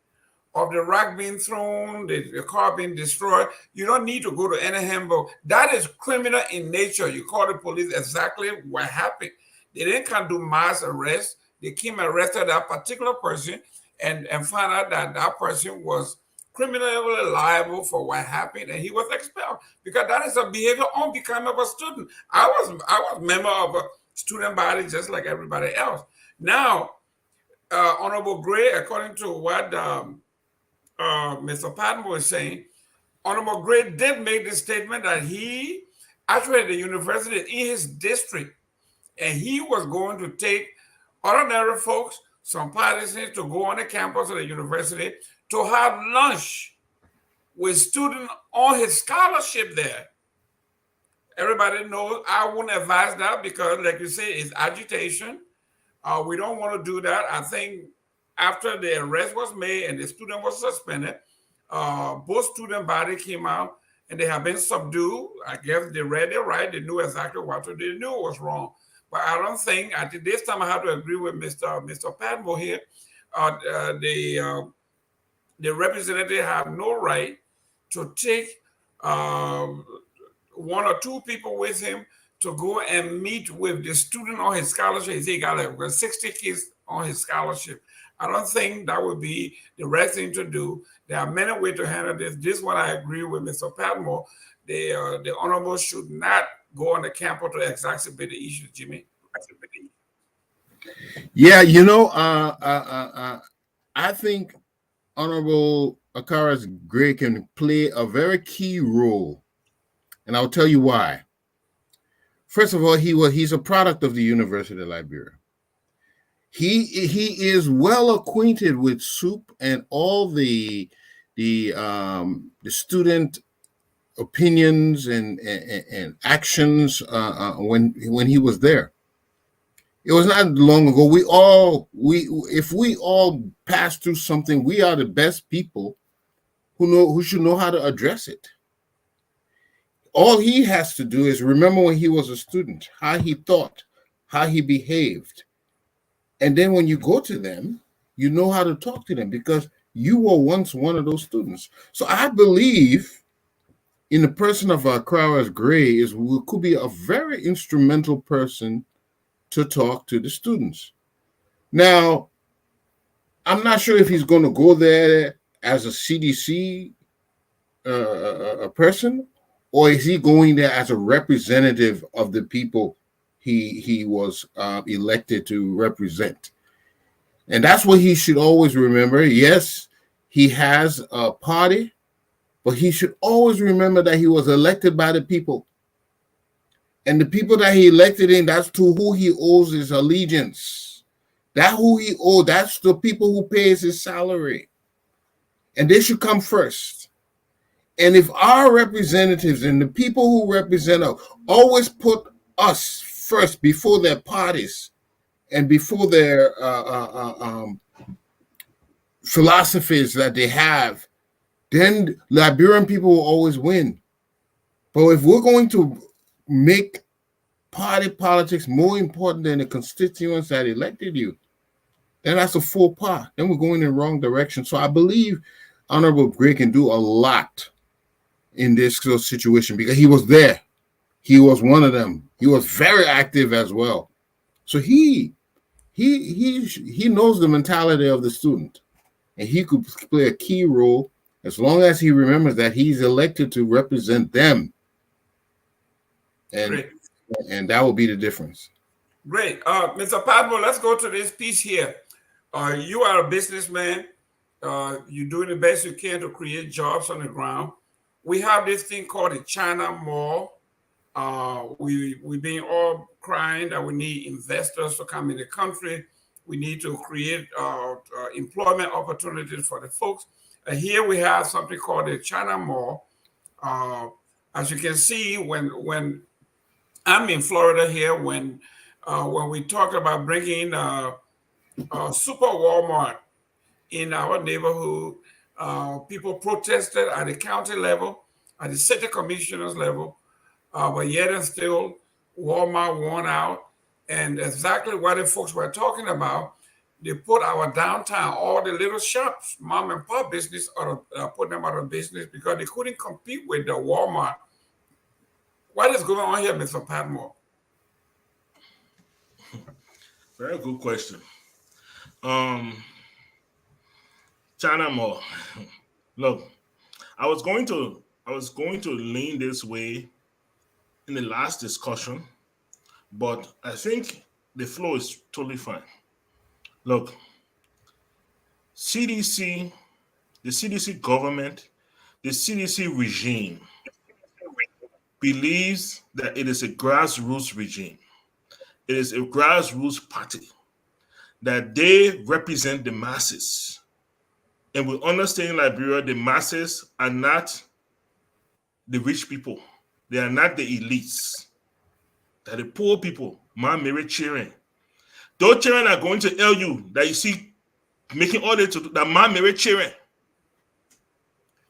of the rock being thrown, the car being destroyed, you don't need to go to any handbook. That is criminal in nature. You call the police exactly what happened. They didn't come do mass arrest. They came arrested that particular person and found out that that person was criminally liable for what happened, and he was expelled because that is a behavior unbecoming of a student. I was member of a student body just like everybody else. Now, Honorable Gray, according to what Mr. Padmore is saying, Honorable Gray did make the statement that he actually at the university in his district, and he was going to take ordinary folks, some partisans, to go on the campus of the university to have lunch with students on his scholarship there. Everybody knows I wouldn't advise that because, like you say, it's agitation. We don't want to do that. I think after the arrest was made and the student was suspended, both student body came out and they have been subdued. I guess they read it right. They knew exactly what to do. They knew it was wrong. But I don't think, at this time, I have to agree with Mr. Padmore here. The representative have no right to take one or two people with him to go and meet with the student on his scholarship. He got like 60 kids on his scholarship. I don't think that would be the right thing to do. There are many ways to handle this. This one I agree with Mr. Padmore. The honorable should not go on the campus to exacerbate the issue, Jimmy. Yeah, I think Honorable Akaras Gray can play a very key role, and I'll tell you why. First of all, he's a product of the University of Liberia. He is well acquainted with SOUP and all the student opinions and actions when he was there. It was not long ago. If we all pass through something, we are the best people who should know how to address it. All he has to do is remember when he was a student, how he thought, how he behaved. And then when you go to them, you know how to talk to them because you were once one of those students. So I believe in the person of Akaras Gray could be a very instrumental person to talk to the students. Now, I'm not sure if he's going to go there as a CDC a person, or is he going there as a representative of the people he was elected to represent? And that's what he should always remember. Yes, he has a party, but he should always remember that he was elected by the people. And the people that he elected in, that's to who he owes his allegiance. That's who he owes. That's the people who pays his salary. And they should come first. And if our representatives and the people who represent us always put us first before their parties and before their philosophies that they have, then Liberian people will always win. But if we're going to make party politics more important than the constituents that elected you, then that's a faux pas. Then we're going in the wrong direction. So I believe Honorable Gray can do a lot in this situation because he was there. He was one of them. He was very active as well. So he knows the mentality of the student, and he could play a key role as long as he remembers that he's elected to represent them. And that will be the difference. Great. Mr. Padmore, let's go to this piece here. You are a businessman. You're doing the best you can to create jobs on the ground. We have this thing called the China Mall. We've been all crying that we need investors to come in the country. We need to create employment opportunities for the folks. Here we have something called the China Mall. As you can see, when I'm in Florida here, when we talked about bringing Super Walmart in our neighborhood, people protested at the county level, at the city commissioners level, but yet and still, Walmart won out. And exactly what the folks were talking about, they put our downtown, all the little shops, mom and pop business, put them out of business because they couldn't compete with the Walmart. What is going on here, Mr. Padmore? Very good question. China Mall. Look, I was going to lean this way in the last discussion, but I think the flow is totally fine. Look, CDC, the CDC government, the CDC regime believes that it is a grassroots regime. It is a grassroots party, that they represent the masses. And we understand in Liberia, the masses are not the rich people. They are not the elites. They're the poor people, man, Mary children. Those children are going to LU that you see making all that man, Mary children.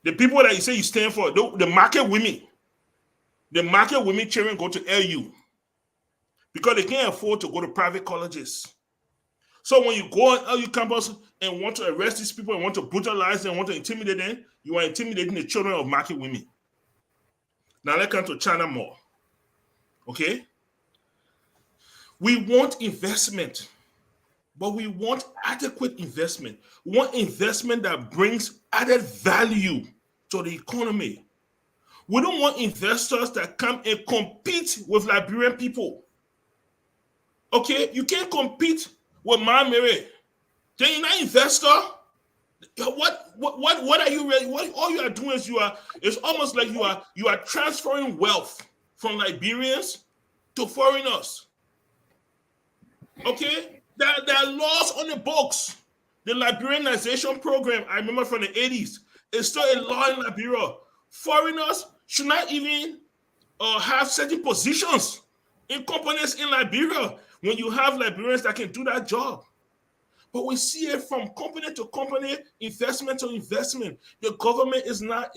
The people that you say you stand for, the market women children go to LU because they can't afford to go to private colleges. So when you go on LU campus and want to arrest these people and want to brutalize them, want to intimidate them, you are intimidating the children of market women. Now let's come to China Mall. Okay? We want investment, but we want adequate investment. We want investment that brings added value to the economy. We don't want investors that come and compete with Liberian people. Okay? You can't compete with Man Mary. Then you're not investor. What are you really? What all you are doing is it's almost like you are transferring wealth from Liberians to foreigners. Okay? There are laws on the books. The Liberianization program, I remember from the 80s, is still a law in Liberia. Foreigners should not even have certain positions in companies in Liberia when you have Liberians that can do that job. But we see it from company to company, investment to investment. The government is not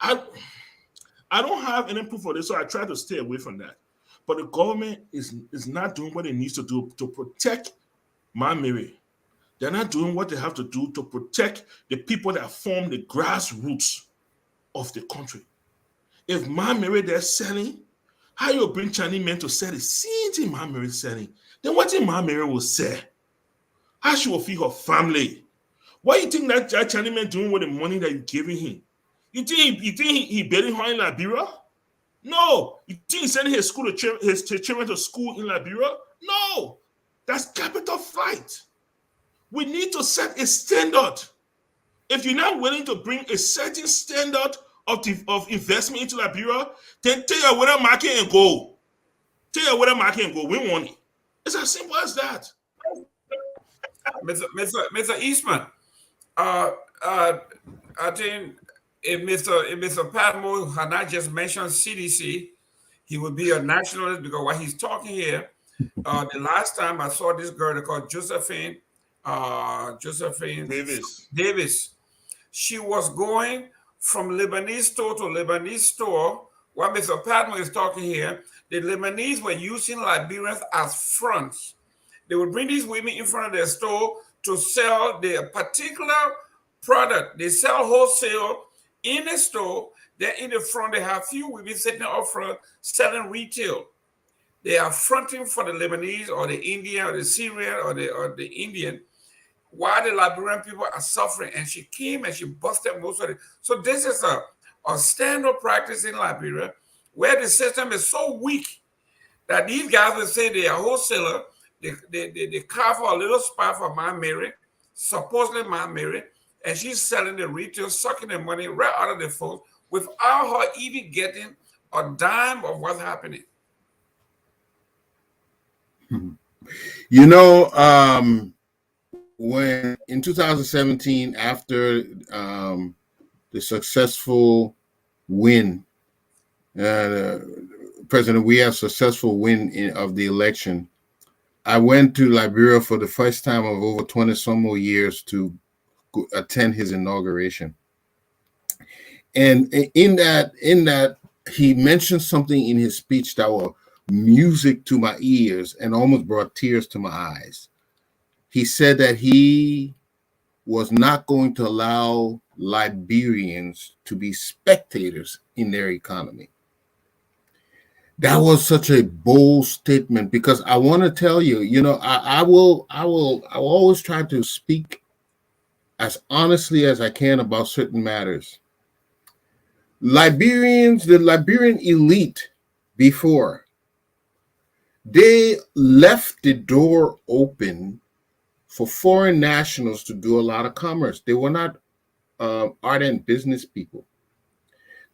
I don't have any proof of this, so I try to stay away from that. But the government is not doing what it needs to do to protect Man Mary. They're not doing what they have to do to protect the people that form the grassroots of the country. If Man Mary they're selling, how you bring Chinese men to sell the same thing Man Mary is selling? Then what thing Man Mary will sell? How she will feed her family? What do you think that Chinese man doing with the money that you're giving him? You think he building her in Liberia? No. You think he's sending his children to school in Liberia? No. That's capital flight. We need to set a standard. If you're not willing to bring a certain standard of investment into Liberia, then take your water market and go. Take your water market and go. We want it. It's as simple as that. Mr. Eastman, I think if Mr. Padmore had not just mentioned CDC, he would be a nationalist because what he's talking here, the last time I saw this girl called Josephine Davis, she was going from Lebanese store to Lebanese store. What Mr. Padmore is talking here, the Lebanese were using Liberians as fronts. They would bring these women in front of their store to sell their particular product. They sell wholesale in the store. Then in the front, they have few women sitting up front selling retail. They are fronting for the Lebanese or the Indian or the Syrian or the Indian, while the Liberian people are suffering. And she came and she busted most of it. So this is a standard practice in Liberia where the system is so weak that these guys will say they are wholesaler. They carve a little spot for Man Mary, supposedly Man Mary. and she's selling the retail, sucking the money right out of the folks without her even getting a dime of what's happening. You know, when in 2017, after the successful win, President, we have successful win of the election. I went to Liberia for the first time of over 20 some more years to attend his inauguration. And in that, he mentioned something in his speech that was music to my ears and almost brought tears to my eyes. He said that he was not going to allow Liberians to be spectators in their economy. That was such a bold statement, because I want to tell you, you know, I will always try to speak as honestly as I can about certain matters. Liberians, the Liberian elite before, they left the door open for foreign nationals to do a lot of commerce. They were not ardent business people.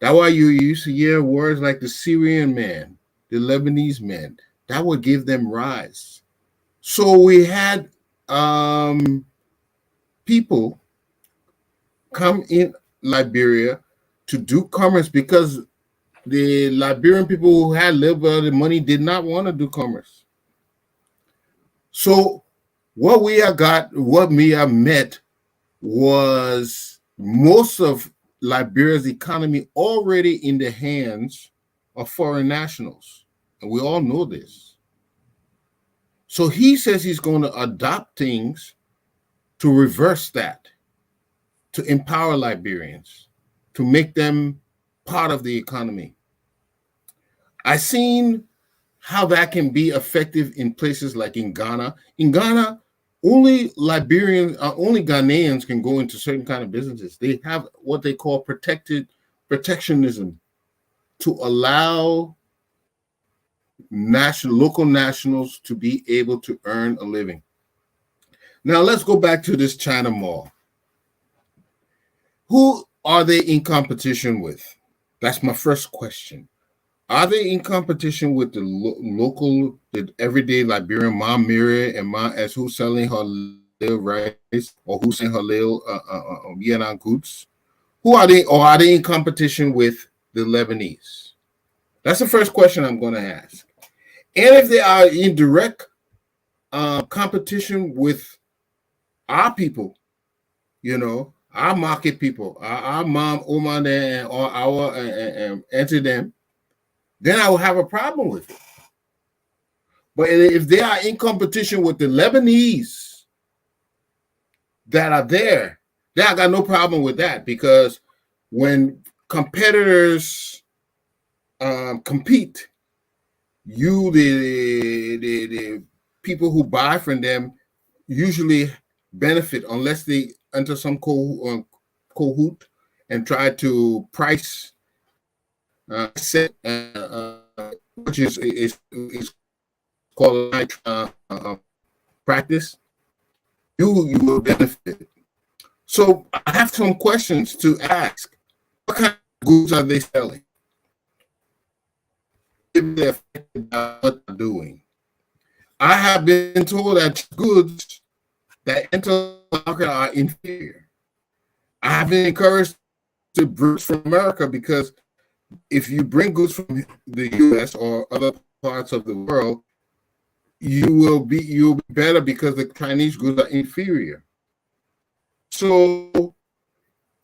That's why you used to hear words like the Syrian man, the Lebanese man. That would give them rise. So we had people come in Liberia to do commerce, because the Liberian people who had liberal money did not want to do commerce. So what we have met was most of Liberia's economy already in the hands of foreign nationals. And we all know this. So he says he's going to adopt things to reverse that, to empower Liberians, to make them part of the economy. I've seen how that can be effective in places like in Ghana. In Ghana, only Ghanaians can go into certain kind of businesses. They have what they call protectionism, to allow local nationals to be able to earn a living. Now let's go back to this China Mall. Who are they in competition with? That's my first question. Are they in competition with the local, the everyday Liberian Mom Miri and Ma, as who's selling her little rice, or who's selling her little Vietnam goods? Who are they, or are they in competition with the Lebanese? That's the first question I'm going to ask. And if they are in direct competition with our people, you know, our market people, our mom, Oman, or our enter them, then I will have a problem with it. But if they are in competition with the Lebanese that are there, then I got no problem with that, because when competitors compete, the people who buy from them usually benefit, unless they enter some cahoot and try to price set, which is called practice. You will benefit. So I have some questions to ask. What kind of goods are they selling? If they're affected by what they're doing. I have been told that goods that enter the market are inferior. I have been encouraged to bring from America, because if you bring goods from the U.S. or other parts of the world, you'll be better, because the Chinese goods are inferior. So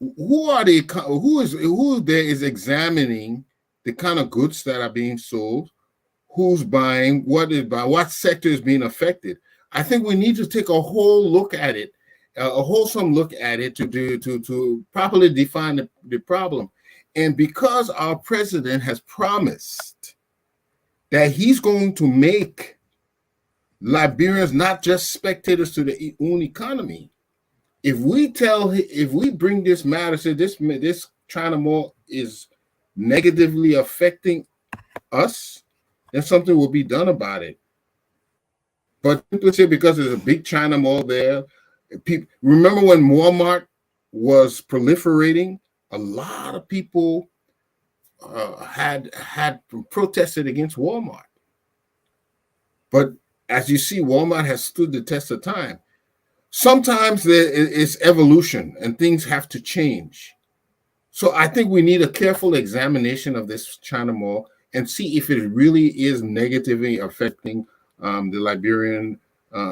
who there is examining the kind of goods that are being sold, who's buying, what sector is being affected? I think we need to take a whole look at it, a wholesome look at it, to properly define the problem. And because our president has promised that he's going to make Liberians not just spectators to their own economy, if we bring this matter, say this China Mall is negatively affecting us, then something will be done about it. But simply say because there's a big China Mall there, people remember when Walmart was proliferating, a lot of people had protested against Walmart. But as you see, Walmart has stood the test of time. Sometimes there is evolution and things have to change. So I think we need a careful examination of this China Mall and see if it really is negatively affecting the Liberian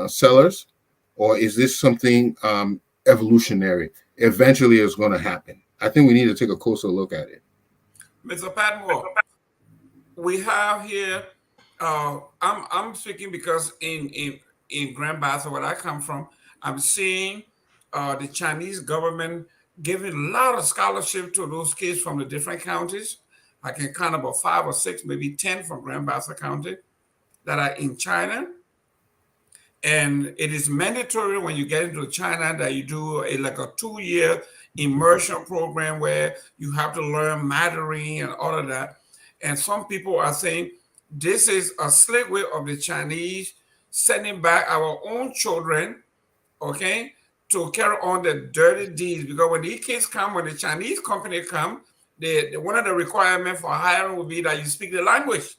sellers, or is this something evolutionary? Eventually, it's going to happen. I think we need to take a closer look at it. Mr. Padmore, we have here. I'm speaking because in Grand Bassa, where I come from, I'm seeing the Chinese government giving a lot of scholarship to those kids from the different counties. I can count about 5 or 6, maybe 10 from Grand Bassa County that are in China. And it is mandatory when you get into China that you do like a 2-year immersion program where you have to learn Mandarin and all of that. And some people are saying this is a slick way of the Chinese sending back our own children, okay, to carry on the dirty deeds. Because when these kids come, when the Chinese company come, one of the requirements for hiring will be that you speak the language.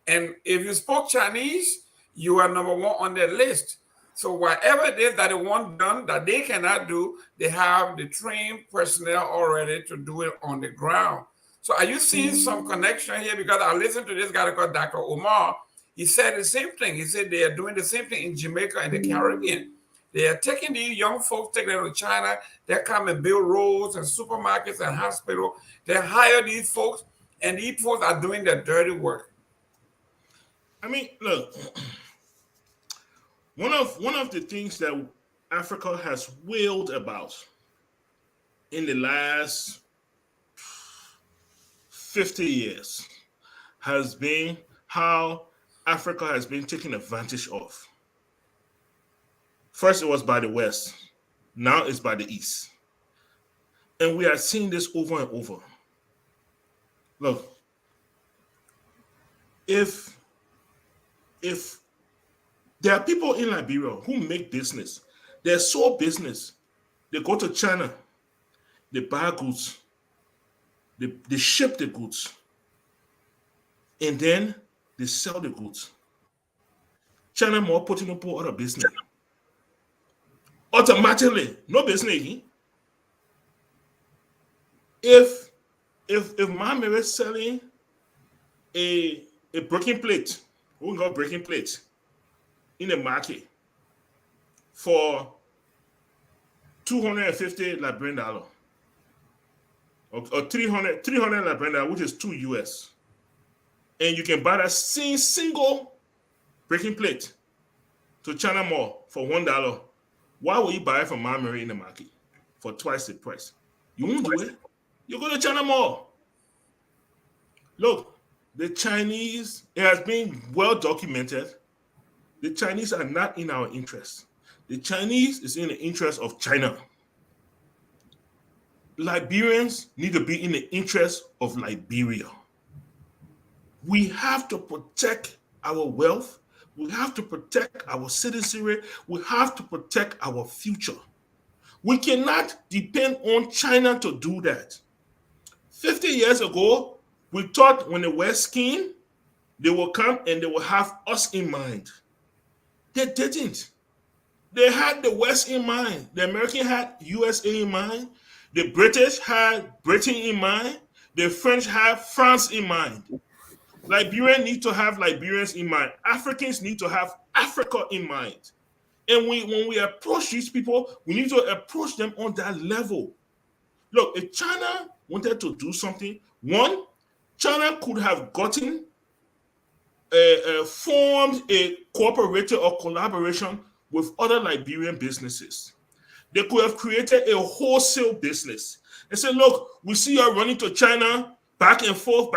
And if you spoke Chinese, you are number 1 on their list. So whatever it is that they want done that they cannot do, they have the trained personnel already to do it on the ground. So are you seeing some connection here? Because I listened to this guy called Dr. Omar. He said the same thing. He said they are doing the same thing in Jamaica and the Caribbean. They are taking these young folks, taking them to China. They come and build roads and supermarkets and hospitals. They hire these folks, and these folks are doing the dirty work. I mean, look, one of the things that Africa has wailed about in the last 50 years has been how Africa has been taken advantage of. First, it was by the West. Now it's by the East. And we are seeing this over and over. Look, if there are people in Liberia who make business, they're sole business. They go to China, they buy goods, they ship the goods, and then they sell the goods. China more putting up out of business. Automatically, no business again. If Mama is selling a breaking plate, we got breaking plate in the market for $250 Liberian dollar or 300 Liberian dollar, which is $2 US, and you can buy that same single breaking plate to China Mall for $1. Why will you buy it from Mama in the market for twice the price? You won't do it. You go to China Mall. Look, the Chinese, it has been well documented. The Chinese are not in our interest. The Chinese is in the interest of China. Liberians need to be in the interest of Liberia. We have to protect our wealth. We have to protect our citizenry. We have to protect our future. We cannot depend on China to do that. 50 years ago, we thought when the West came, they will come and they will have us in mind. They didn't. They had the West in mind. The American had USA in mind. The British had Britain in mind. The French had France in mind. Liberians need to have Liberians in mind. Africans need to have Africa in mind. And when we approach these people, we need to approach them on that level. Look, if China wanted to do something, one, China could have gotten formed a cooperative or collaboration with other Liberian businesses. They could have created a wholesale business and said, look, we see you're running to China back and forth.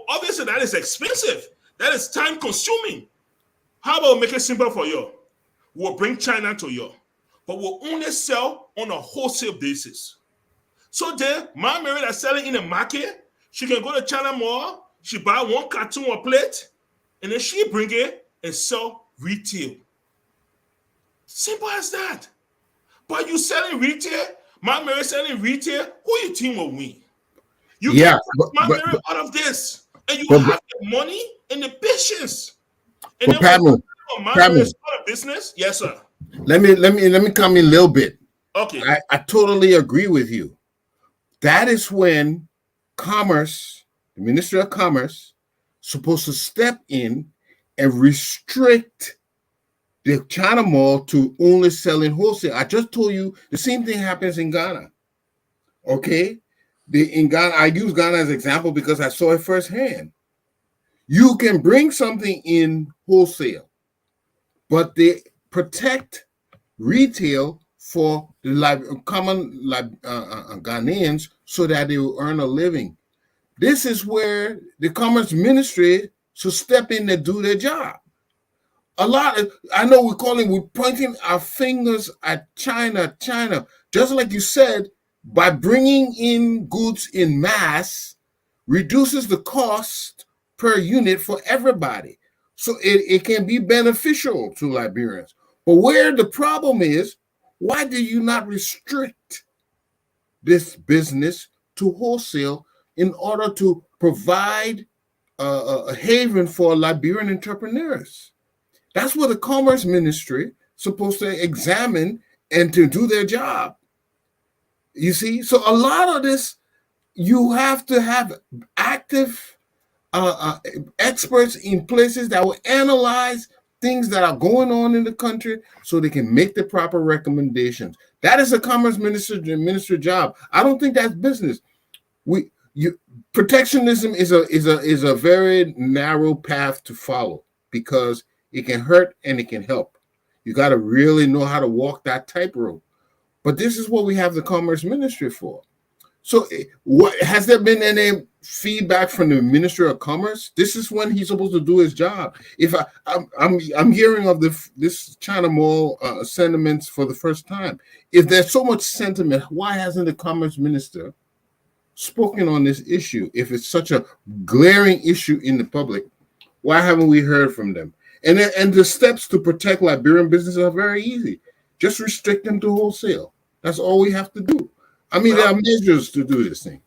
Obviously, that is expensive. That is time consuming. How about make it simple for you? We'll bring China to you, but we'll only sell on a wholesale basis. So then, my Mary that's selling in the market, she can go to China Mall, she buy one carton or plate, and then she bring it and sell retail. Simple as that. But you selling retail, my Mary selling retail, who your team will win? You Yeah, can my Mary out of this, and you but have the money and the patience. And but then when Padmore, my Mary Padmore, start a business, yes, sir. let me come in a little bit. Okay. I totally agree with you. That is when Commerce, the Minister of Commerce, supposed to step in and restrict the China Mall to only selling wholesale. I just told you the same thing happens in Ghana. Okay, in Ghana, I use Ghana as an example because I saw it firsthand. You can bring something in wholesale, but they protect retail for the common Ghanaians so that they will earn a living. This is where the Commerce Ministry should step in and do their job. I know we're pointing our fingers at China, just like you said, by bringing in goods in mass, reduces the cost per unit for everybody. So it can be beneficial to Liberians. But where the problem is, why do you not restrict this business to wholesale in order to provide a haven for Liberian entrepreneurs? That's what the Commerce Ministry is supposed to examine and to do their job. You see, so a lot of this, you have to have active experts in places that will analyze things that are going on in the country so they can make the proper recommendations. That is a Commerce Minister job. I don't think that's business. Protectionism is a very narrow path to follow because it can hurt and it can help. You got to really know how to walk that tightrope. But this is what we have the Commerce Ministry for. So, what has there been any feedback from the Minister of Commerce? This is when he's supposed to do his job. If I'm hearing of this China Mall sentiments for the first time. If there's so much sentiment, why hasn't the Commerce Minister spoken on this issue? If it's such a glaring issue in the public, why haven't we heard from them? And the steps to protect Liberian businesses are very easy. Just restrict them to wholesale. That's all we have to do. I mean, there are measures to do this thing.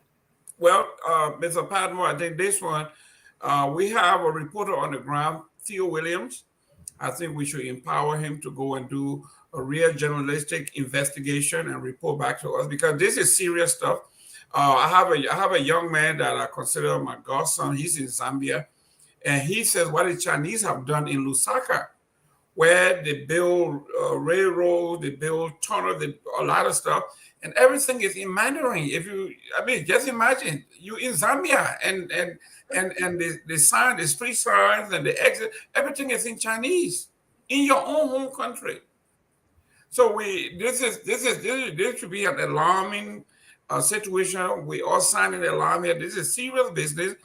Well, Mr. Padmore, I think this one, we have a reporter on the ground, Theo Williams. I think we should empower him to go and do a real journalistic investigation and report back to us because this is serious stuff. I have a young man that I consider my godson. He's in Zambia. And he says what the Chinese have done in Lusaka, where they build railroads, they build tunnels, a lot of stuff, and everything is in Mandarin. Just imagine you in Zambia and the sign, the street signs, and the exit, everything is in Chinese in your own home country. So this should be an alarming situation. We all sign an alarm here. This is serious business.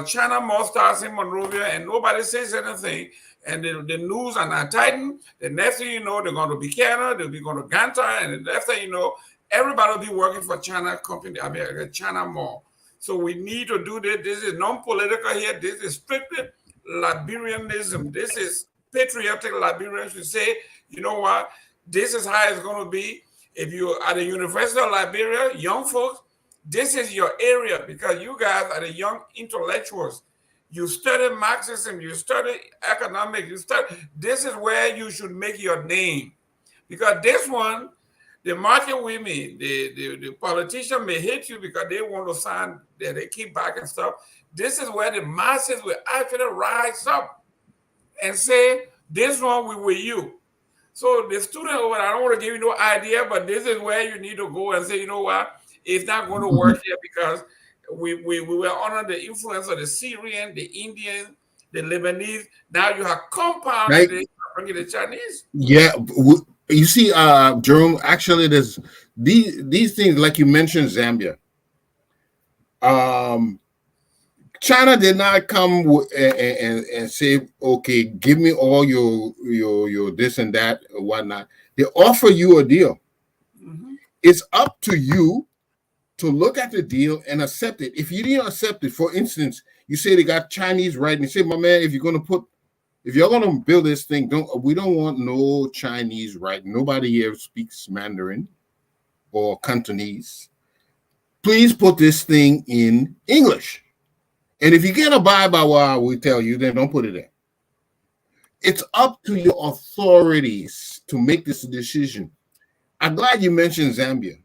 China Mall starts in Monrovia and nobody says anything. And the news are not tightened. The next thing you know, they're going to Buchanan, they'll be going to Ganta, and the next thing you know, everybody will be working for China company, China Mall. So we need to do this. This is non-political here. This is strictly Liberianism. This is patriotic Liberians who say, you know what, this is how it's going to be. If you are the University of Liberia, young folks, this is your area because you guys are the young intellectuals. You study Marxism, you study economics, this is where you should make your name. Because this one, the market women, the politician may hate you because they want to sign, they keep back and stuff. This is where the masses will actually rise up and say, this one we with you. So the student over there, I don't want to give you no idea, but this is where you need to go and say, you know what, it's not going to work here because we were under the influence of the Syrian, the Indian, the Lebanese. Now you have compounded it, bringing the Chinese. Yeah, you see, Jerome. Actually, there's these things like you mentioned, Zambia. China did not come and say, "Okay, give me all your this and that or whatnot." They offer you a deal. Mm-hmm. It's up to you to look at the deal and accept it. If you didn't accept it, for instance, you say they got Chinese right, and you say, my man, if you're going to put if you're gonna build this thing, we don't want no Chinese, right? Nobody here speaks Mandarin or Cantonese. Please put this thing in English. And if you can't abide by what we tell you, then don't put it in. It's up to your authorities to make this decision. I'm glad you mentioned Zambia,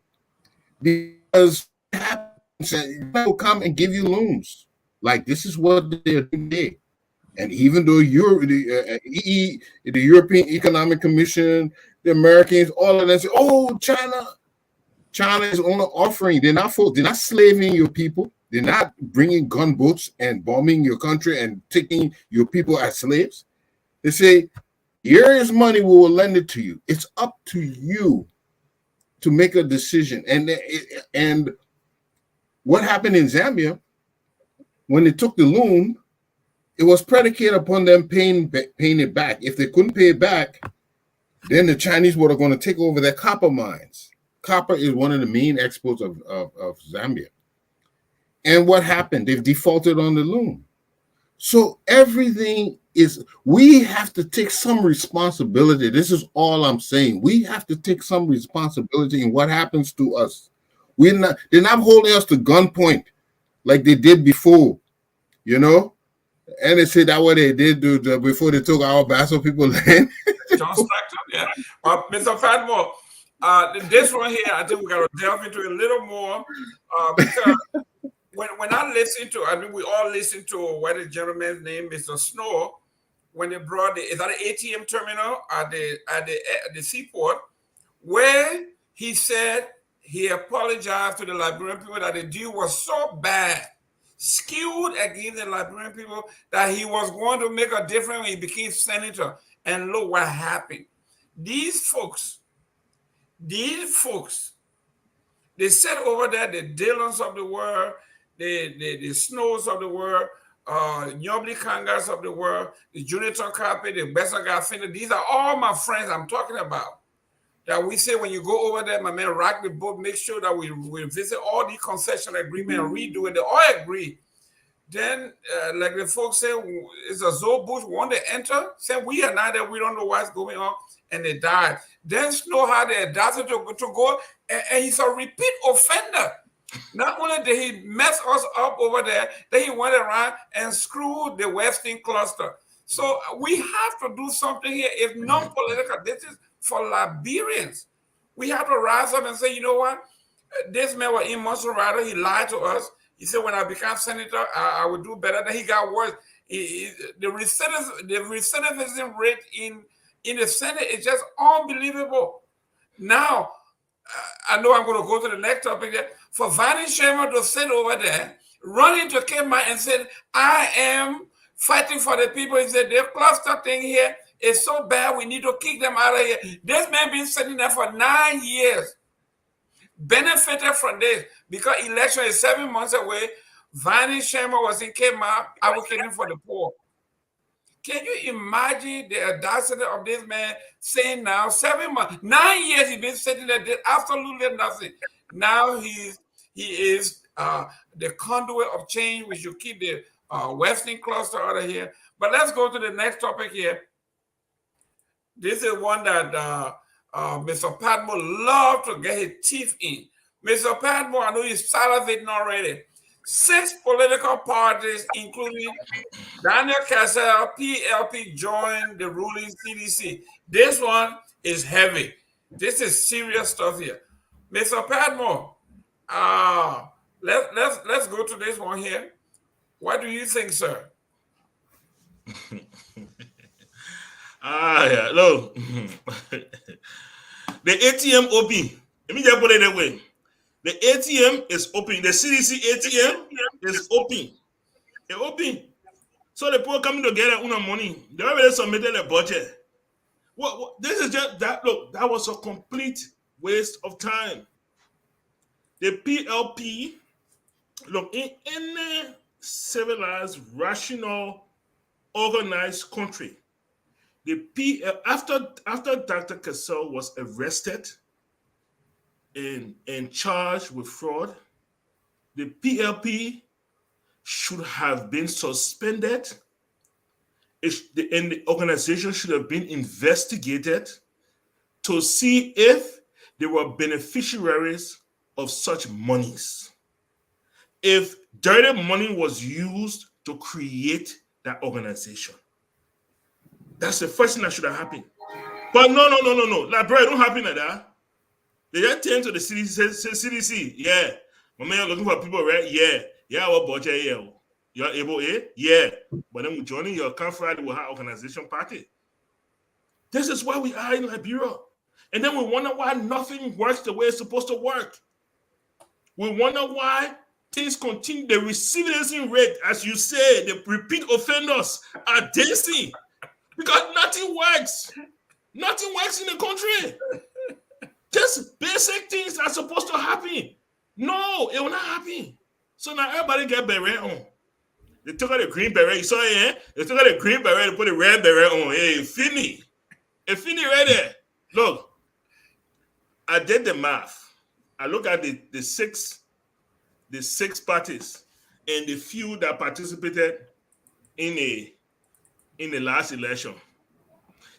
because people come and give you loans. Like, this is what they're doing. And even though you're the European Economic Commission, the Americans, all of them say, "Oh, China is only offering. They're not slaving your people. They're not bringing gunboats and bombing your country and taking your people as slaves." They say, "Here is money. We will lend it to you." It's up to you to make a decision. And what happened in Zambia when they took the loan? It was predicated upon them paying it back. If they couldn't pay it back, then the Chinese were going to take over their copper mines. Copper is one of the main exports of Zambia. And what happened? They've defaulted on the loan. So everything is, we have to take some responsibility. This is all I'm saying. We have to take some responsibility in what happens to us. They're not holding us to gunpoint like they did before, you know? And they said that what they did do before they took our Basso people land. John Stockton, yeah. Mr. Padmore, this one here, I think we got to delve into a little more because when I listen to, I mean, we all listen to what the gentleman's name, Mr. Snow, when they brought is that an ATM terminal at the seaport, where he said he apologized to the Liberian people that the deal was so bad, skewed against the Liberian people, that he was going to make a difference when he became senator. And look what happened. These folks, they said over there, the Dylans of the world, the Snows of the world, Nyobli Kangas of the world, the Jonathan Carpet, the Bessa Garfina, these are all my friends I'm talking about. That we say when you go over there, my man, rock the boat, make sure that we visit all the concession agreement and redo it. They all agree. Then, like the folks say, it's a Zoe Bush want to enter. Say we are not there, we don't know what's going on, and they died. Then Snow had the audacity to go, and he's a repeat offender. Not only did he mess us up over there, then he went around and screwed the Western cluster. So we have to do something here. If non-political, this is for Liberians. We have to rise up and say, you know what? This man was in Monserrato. He lied to us. He said, when I become senator, I would do better. Then he got worse. The recidivism rate in the Senate is just unbelievable. Now, I know I'm going to go to the next topic there. For Vanny Sherman to sit over there, run into Gayman and say, I am fighting for the people. He said, the cluster thing here is so bad, we need to kick them out of here. This man been sitting there for 9 years, benefited from this, because election is 7 months away. Vanny Sherman was in Gayman advocating for the poor. Can you imagine the audacity of this man saying now 7 months, 9 years he's been sitting there, did absolutely nothing. Now he is the conduit of change. We should keep the Western cluster out of here. But let's go to the next topic here. This is one that Mr. Padmore loved to get his teeth in. Mr. Padmore, I know you're salivating already. 6 political parties, including Daniel Cassell, PLP, joined the ruling CDC. This one is heavy. This is serious stuff here. Mr. Padmore, let's go to this one here. What do you think, sir? Yeah, look. The ATM open. Let me just put it that way. The ATM is open. The CDC ATM is open. It's open. So the people coming together on money. They already submitted a budget. What this is just that. Look, that was a complete waste of time. The PLP, look, in any civilized, rational, organized country, the after Dr. Cassell was arrested and charged with fraud, the PLP should have been suspended and the organization should have been investigated to see if they were beneficiaries of such monies. If dirty money was used to create that organization. That's the first thing that should have happened. But no. Like, bro, it don't happen like that. They just turn to the CDC, say, CDC, yeah. My man, you're looking for people, right? Yeah, what budget, yeah. You're able, yeah. But then we joining your conference with our organization party. This is why we are in Liberia. And then we wonder why nothing works the way it's supposed to work. We wonder why things continue. The recidivism rate, as you say, the repeat offenders are dancing because nothing works. Nothing works in the country. Just basic things are supposed to happen. No, it will not happen. So now everybody get beret on. They took out the green beret. You saw it, eh? They took out the green beret. They put the red beret on. Hey, Finny. Hey, Finny right there. Look, I did the math. I look at the six parties and the few that participated in the last election.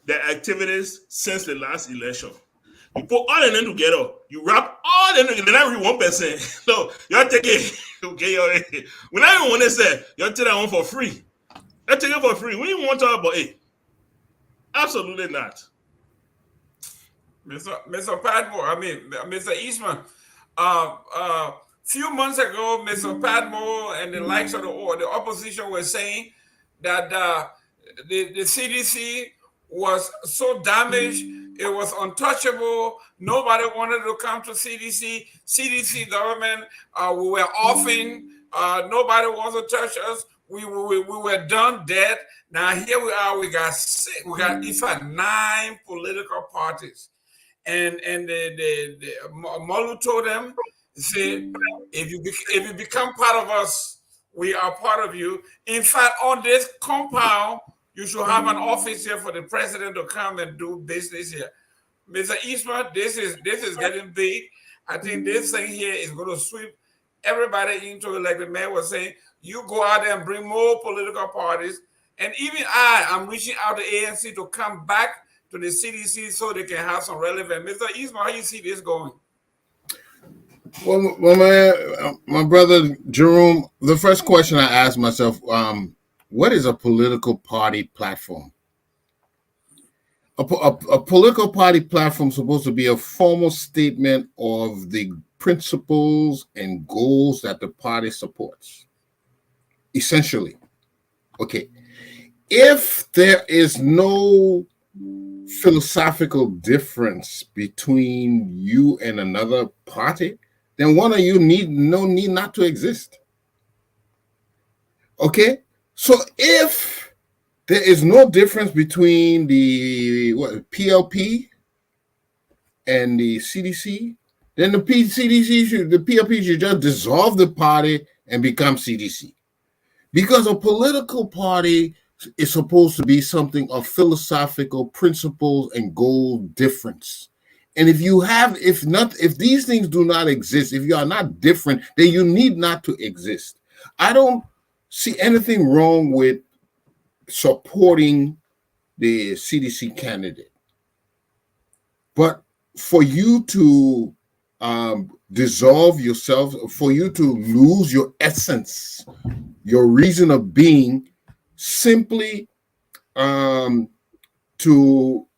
The activities since the last election. You put all of them together. You wrap all of them together. They're not really one person. No, you're taking, okay, when I even want to say, you're taking that one for free. You're taking it for free. We even want to talk about it. Absolutely not. Mr. Padmore, Mr. Eastman, few months ago, Mr. Padmore and the likes of the opposition were saying that the CDC was so damaged, it was untouchable. Nobody wanted to come to CDC. CDC government, we were offing. Nobody wants to touch us. We were done dead. Now here we are. We got in fact 9 political parties, and the Molu told them, say, if you become part of us, we are part of you. In fact, on this compound, you should have an office here for the president to come and do business here. Mr. Eastman, this is getting big. I think this thing here is going to sweep everybody into it. Like the mayor was saying, you go out there and bring more political parties. And even I'm reaching out to ANC to come back to the CDC so they can have some relevant. Mr. Eastman, how you see this going? Well, my brother Jerome, the first question I asked myself, what is a political party platform? A political party platform is supposed to be a formal statement of the principles and goals that the party supports. Essentially. Okay. If there is no philosophical difference between you and another party, then one of you need not to exist. Okay? So if there is no difference between the PLP and the CDC, then the PLP should just dissolve the party and become CDC. Because a political party is supposed to be something of philosophical principles and goal difference. And if these things do not exist, if you are not different, then you need not to exist. I don't see anything wrong with supporting the CDC candidate. But for you to dissolve yourself, for you to lose your essence, your reason of being, simply to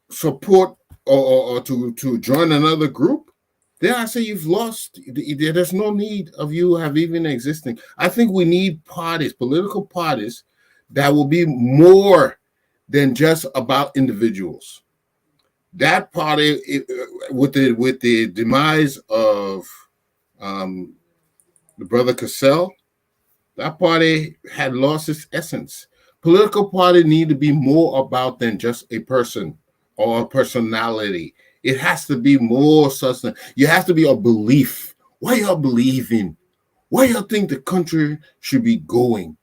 support or to join another group, then I say you've lost. There's no need of you have even existing. I think we need parties, political parties, that will be more than just about individuals. That party, with the demise of the brother Cassell, that party had lost its essence. Political party need to be more about than just a person or a personality. It has to be more substance. You have to be a belief. What y'all believe in? Where y'all think the country should be going?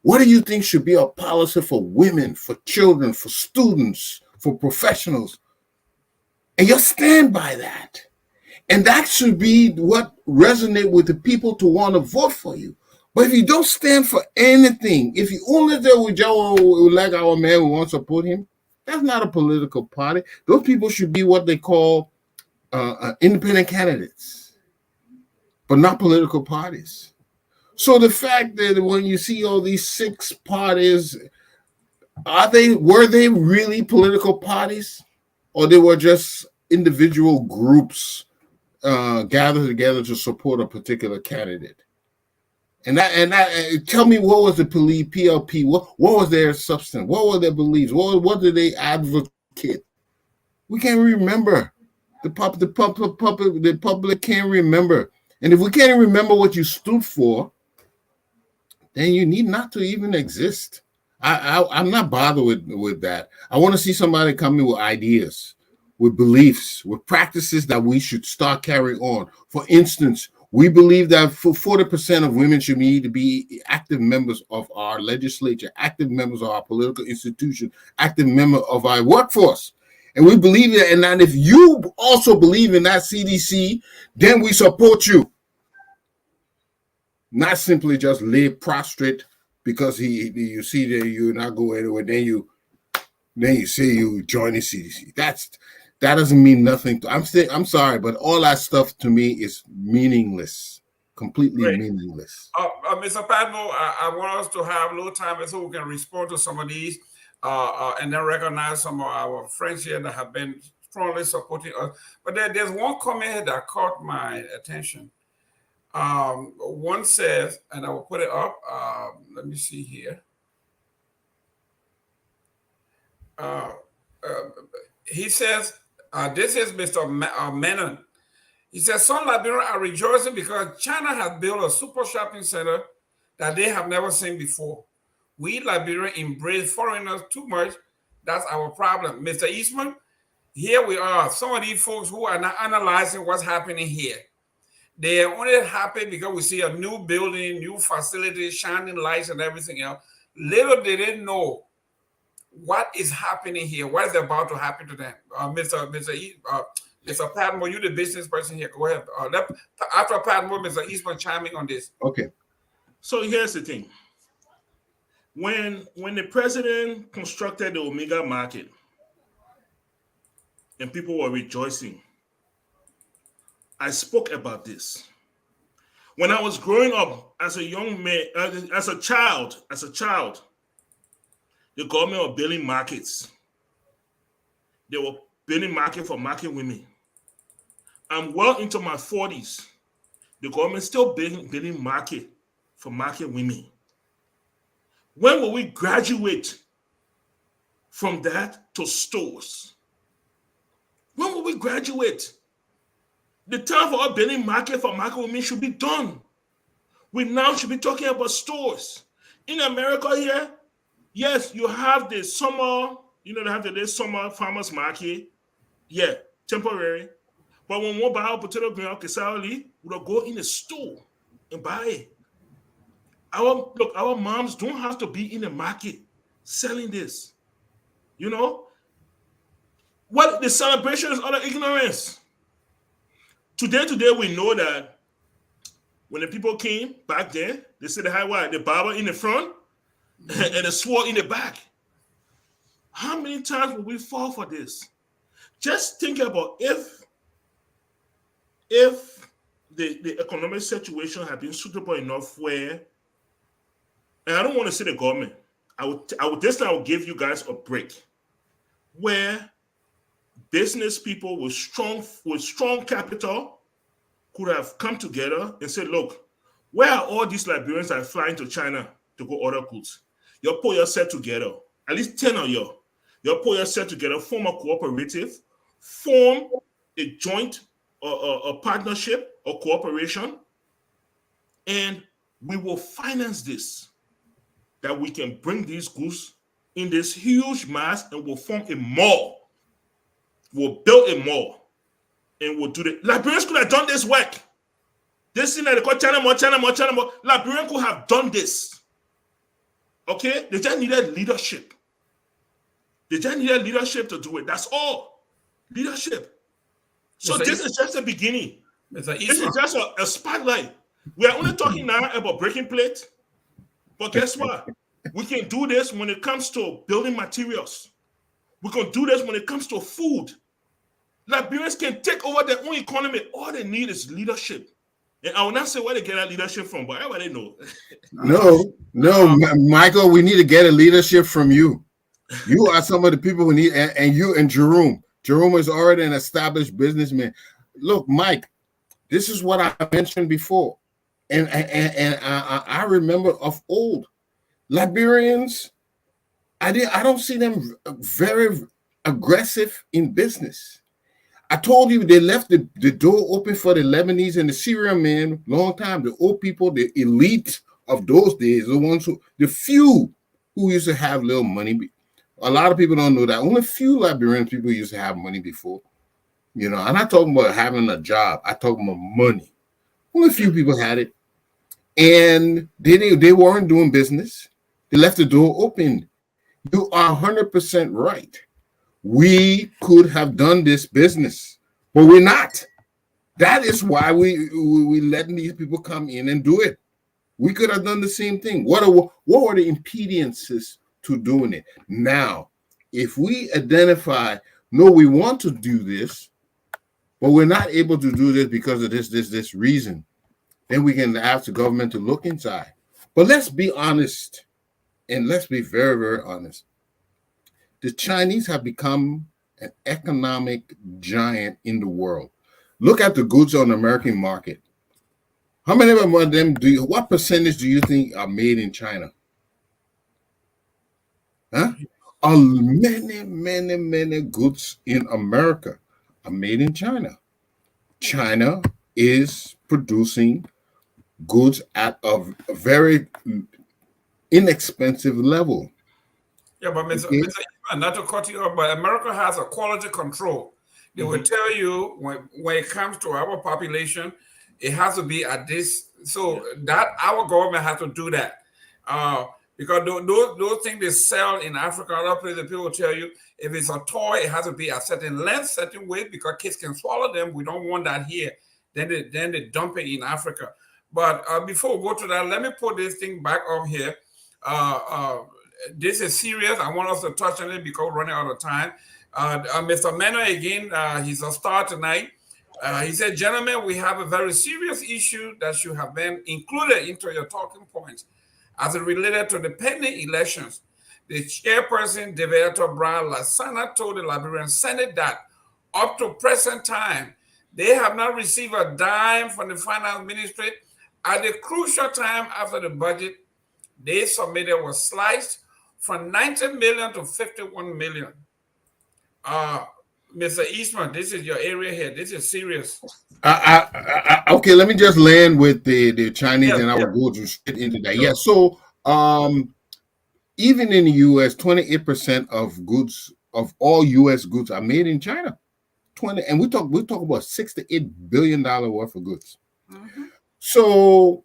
What do you think should be a policy for women, for children, for students, for professionals? And you stand by that. And that should be what resonate with the people to want to vote for you. But if you don't stand for anything, if you only there with Joe like our man who wants to support him, that's not a political party. Those people should be what they call independent candidates, but not political parties. So the fact that when you see all these 6 parties, were they really political parties, or they were just individual groups gathered together to support a particular candidate? And tell me, what was the PLP? What was their substance? What were their beliefs? What did they advocate? We can't remember. The public can't remember. And if we can't remember what you stood for, then you need not to even exist. I'm not bothered with that. I want to see somebody come in with ideas, with beliefs, with practices that we should start carrying on. For instance, we believe that for 40% of women should need to be active members of our legislature, active members of our political institution, active member of our workforce. And we believe that. And that if you also believe in that CDC, then we support you. Not simply just lay prostrate because you see that you're not going anywhere, then you say you join the CDC. That doesn't mean nothing. I'm sorry, but all that stuff to me is meaningless, completely meaningless. Mr. Padmore, I want us to have a little time so we can respond to some of these and then recognize some of our friends here that have been strongly supporting us. But there's one comment here that caught my attention. One says, and I will put it up. Let me see here. He says, this is Mr. Menon. He says, some Liberians are rejoicing because China has built a super shopping center that they have never seen before. We Liberians embrace foreigners too much. That's our problem. Mr. Eastman, here we are. Some of these folks who are not analyzing what's happening here. They are only happy because we see a new building, new facilities, shining lights and everything else. Little they didn't know what is happening here, what is about to happen to them. Mr. Padmore, you're the business person here. Go ahead. After Padmore, Mr. Eastman chiming on this. Okay. So here's the thing. When the president constructed the Omega market and people were rejoicing, I spoke about this. When I was growing up as a young man, as a child, the government was building markets. They were building market for market women. I'm well into my 40s. The government still building market for market women. When will we graduate from that to stores? When will we graduate? The time for our building market for market women should be done. We now should be talking about stores. In America here, yes, you have the summer, they have the summer farmers market. Yeah, temporary. But when we buy our potato grain, we'll go in the store and buy it. Our moms don't have to be in the market selling this. What the celebration is utter ignorance. Today, we know that when the people came back then, they said the barber in the front and the sword in the back. How many times will we fall for this? Just think about if the economic situation had been suitable enough where, and I don't want to say the government, I would give you guys a break, where business people with strong capital could have come together and said, look, where are all these Liberians that are flying to China to go order goods? You put yourself together, at least 10 of you. You put yourself together, form a cooperative, form a joint a partnership or cooperation, and we will finance this, that we can bring these goods in this huge mass and we'll form a mall. We'll build a mall and we'll do the Liberians could have done this work. This thing that they call China more. Liberians could have done this. Okay? They just needed leadership. They just needed leadership to do it. That's all. Leadership. So this is just the beginning. This is just a spotlight. We are only talking now about breaking plate, but guess what? We can do this when it comes to building materials. We can do this when it comes to food. Liberians can take over their own economy. All they need is leadership. And I will not say where they get that leadership from, but everybody know. No, Michael, we need to get a leadership from you. You are some of the people we need, and you and Jerome. Jerome is already an established businessman. Look, Mike, this is what I mentioned before. And I remember of old Liberians. I don't see them very aggressive in business. I told you they left the door open for the Lebanese and the Syrian men long time. The old people, the elite of those days, the few who used to have little money. A lot of people don't know that. Only a few Liberian people used to have money before. I'm not talking about having a job. I'm talking about money. Only a few people had it. And they weren't doing business. They left the door open. You are 100% right. We could have done this business, but we're not. That is why we letting these people come in and do it. We could have done the same thing. What were the impediences to doing it? Now, if we identify, no, we want to do this, but we're not able to do this because of this reason, then we can ask the government to look inside. But let's be honest, and let's be very, very honest. The Chinese have become an economic giant in the world. Look at the goods on the American market. How many of them what percentage do you think are made in China? Huh? Many goods in America are made in China. China is producing goods at a very inexpensive level. Yeah, but Mr. Eastman, not to cut you off, but America has a quality control. They will tell you when it comes to our population, it has to be at this. So that our government has to do that. Because those things they sell in Africa, other places, people will tell you if it's a toy, it has to be a certain length, certain weight, because kids can swallow them. We don't want that here. Then they dump it in Africa. But before we go to that, let me put this thing back up here. This is serious. I want us to touch on it because we're running out of time. Mr. Mena, again, he's a star tonight. He said, gentlemen, we have a very serious issue that should have been included into your talking points as it related to the pending elections. The chairperson, Deveato Brown Lasana, told the Liberian Senate that up to present time, they have not received a dime from the finance ministry. At the crucial time after the budget they submitted was sliced from 90 million to 51 million. Mr. Eastman, this is your area here. This is serious. Okay, let me just land with the Chinese, and I will go straight into that. Yeah, so even in the U.S., 28% of goods, of all U.S. goods, are made in China. And we talk about $6 to $8 billion worth of goods. So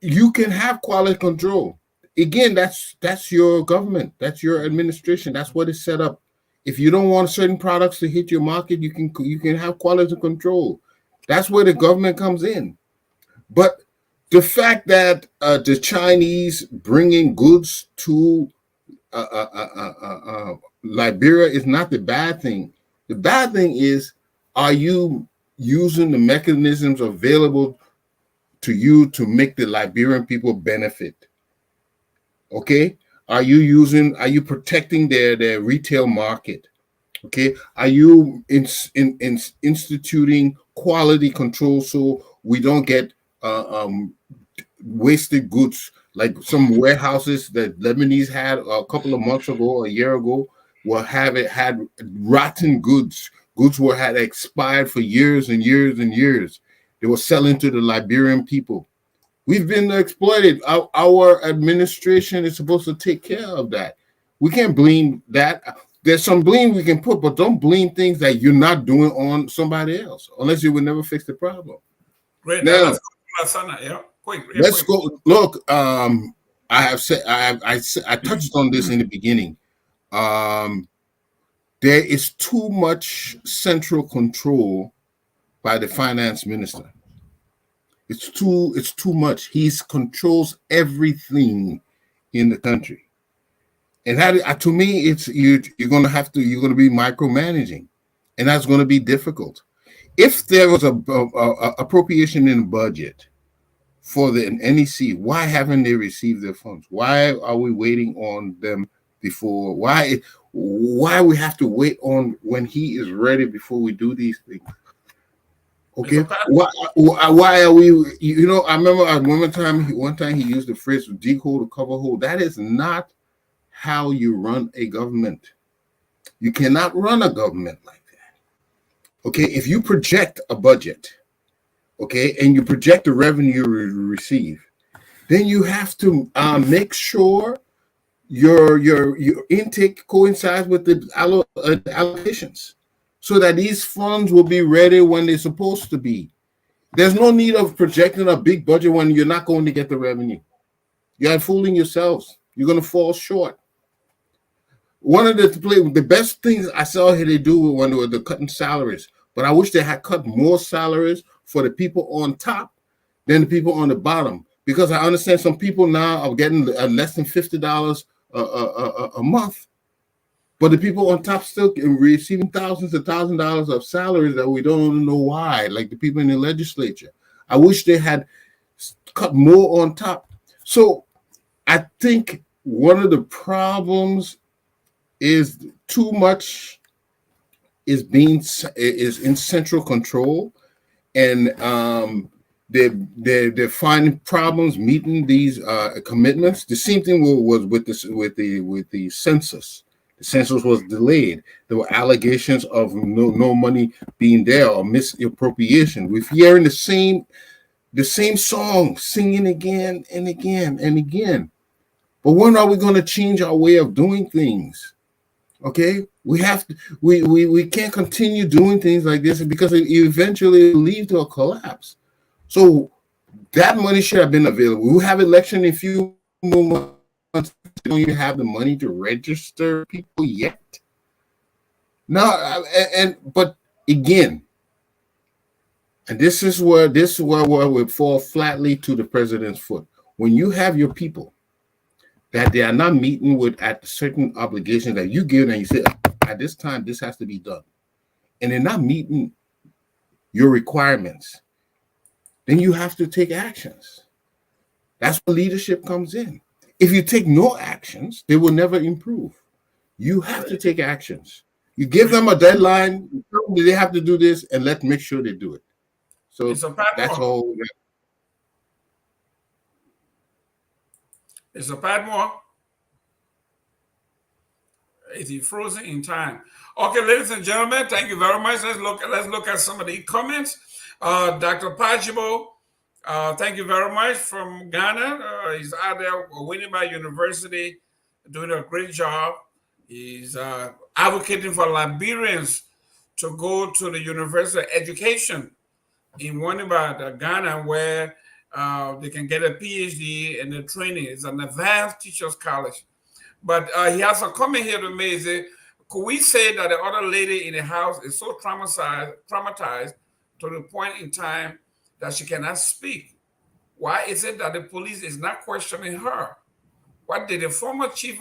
you can have quality control. Again, that's your government, that's your administration, that's what is set up. If you don't want certain products to hit your market, you can have quality control. That's where the government comes in. But the fact that the Chinese bringing goods to Liberia is not the bad thing. The bad thing is, are you using the mechanisms available to you to make the Liberian people benefit? Okay, are you protecting their retail market? Okay, are you instituting quality control so we don't get wasted goods like some warehouses that Lebanese had a couple of months ago, a year ago, had rotten goods. Goods had expired for years and years and years. They were selling to the Liberian people. We've been exploited. Our administration is supposed to take care of that. We can't blame that. There's some blame we can put, but don't blame things that you're not doing on somebody else, unless you would never fix the problem. Great. Now, Let's go to Lasana. Yeah. Quick. Go. Look, I touched on this in the beginning. There is too much central control by the finance minister. It's too much. He controls everything in the country. And that, to me, it's you're going to be micromanaging, and that's going to be difficult. If there was a appropriation in the budget for the NEC, why haven't they received their funds? Why are we waiting on them before? Why we have to wait on when he is ready before we do these things? Okay, why are we? You know, I remember one time he used the phrase "dig hole to cover hole." That is not how you run a government. You cannot run a government like that. Okay, if you project a budget, okay, and you project the revenue you receive, then you have to make sure your intake coincides with the allocations, so that these funds will be ready when they're supposed to be. There's no need of projecting a big budget when you're not going to get the revenue. You're fooling yourselves. You're going to fall short. One of the best things I saw here they do when they're cutting salaries, but I wish they had cut more salaries for the people on top than the people on the bottom, because I understand some people now are getting less than $50 a month, but the people on top still receiving thousands of $1,000s of salaries that we don't know why, like the people in the legislature. I wish they had cut more on top. So I think one of the problems is too much is in central control, and they're finding problems meeting these commitments. The same thing was with the census. The census was delayed. There were allegations of no money being there or misappropriation. We're hearing the same song singing again and again and again. But when are we going to change our way of doing things? Okay, we have to. We can't continue doing things like this because it eventually will lead to a collapse. So that money should have been available. We'll have election in a few more months. Don't you have the money to register people yet? No, but again, and this is where we fall flatly to the president's foot. When you have your people that they are not meeting with at certain obligations that you give, and you say at this time this has to be done, and they're not meeting your requirements, then you have to take actions. That's where leadership comes in. If you take no actions, they will never improve. You have to take actions. You give them a deadline, you tell them they have to do this, and let's make sure they do it. So that's all. It's a Padmore. Is he frozen in time? Okay, ladies and gentlemen, thank you very much. Let's look at some of the comments. Dr. Padmore, thank you very much from Ghana. He's out there winning by university, doing a great job. He's advocating for Liberians to go to the University of Education in Winneba, Ghana, where they can get a PhD and the training. It's an advanced teachers college. But he has a comment here to me. Say, could we say that the other lady in the house is so traumatized to the point in time that she cannot speak? Why is it that the police is not questioning her? What did the former Chief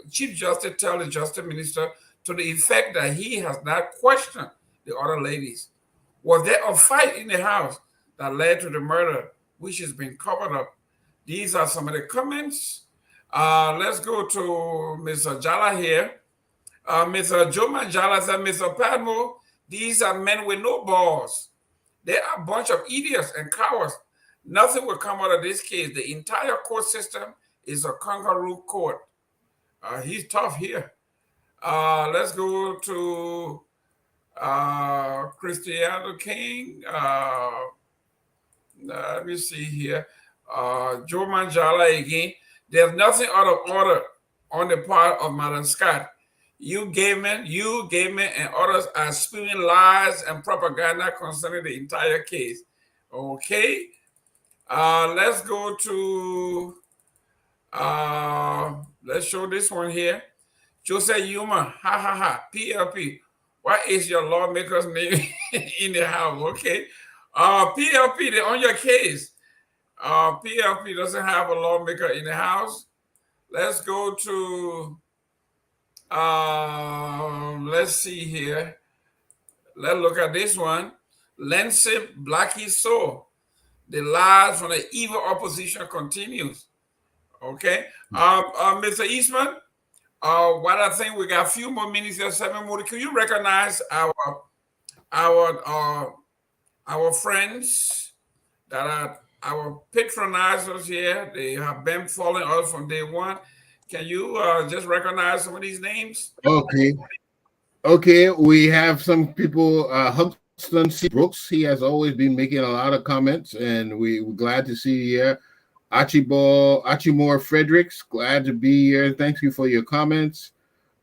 Justice tell the Justice Minister to the effect that he has not questioned the other ladies? Was there a fight in the house that led to the murder, which has been covered up? These are some of the comments. Let's go to Mr. Jala here. Mr. Joma Jala said, Mr. Padmore, these are men with no balls. They are a bunch of idiots and cowards. Nothing will come out of this case. The entire court system is a kangaroo court. He's tough here. Let's go to Cristiano King. Let me see here. Joe Manjala again. There's nothing out of order on the part of Madam Scott. You Gayman, and others are spewing lies and propaganda concerning the entire case. Okay. Let's go to, let's show this one here. Jose Yuma, PLP. What is your lawmaker's name in the house? Okay. PLP, they're on your case. PLP doesn't have a lawmaker in the House. Let's go to, let's see here. Let's look at this one. Lindsay Blackie So. The lies from the evil opposition continues. Okay. Mr. Eastman, what I think we got a few more minutes here, 7 more. Can you recognize our friends that are our patronizers here? They have been following us from day one. Can you just recognize some of these names? Okay, we have some people. Huxton C. Brooks, he has always been making a lot of comments, and we're glad to see you here. Archimore Fredericks, glad to be here. Thank you for your comments.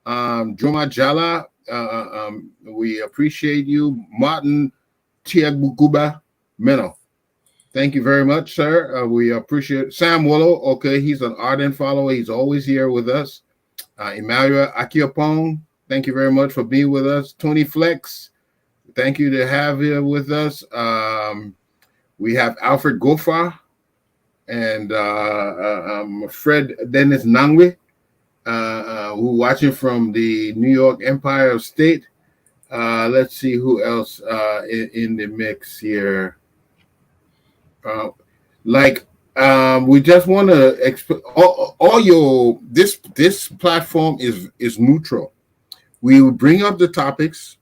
Joma Jala, we appreciate you. Martin Tiagbukuba Meno, thank you very much, sir. We appreciate Sam Willow. Okay, he's an ardent follower. He's always here with us. Emmanuel Akiopong, thank you very much for being with us. Tony Flex, thank you to have here with us. We have Alfred Gofa and Fred Dennis Nangwe, who watching from the New York Empire State. Let's see who else in the mix here. We just want to all your this platform is neutral. We will bring up the topics.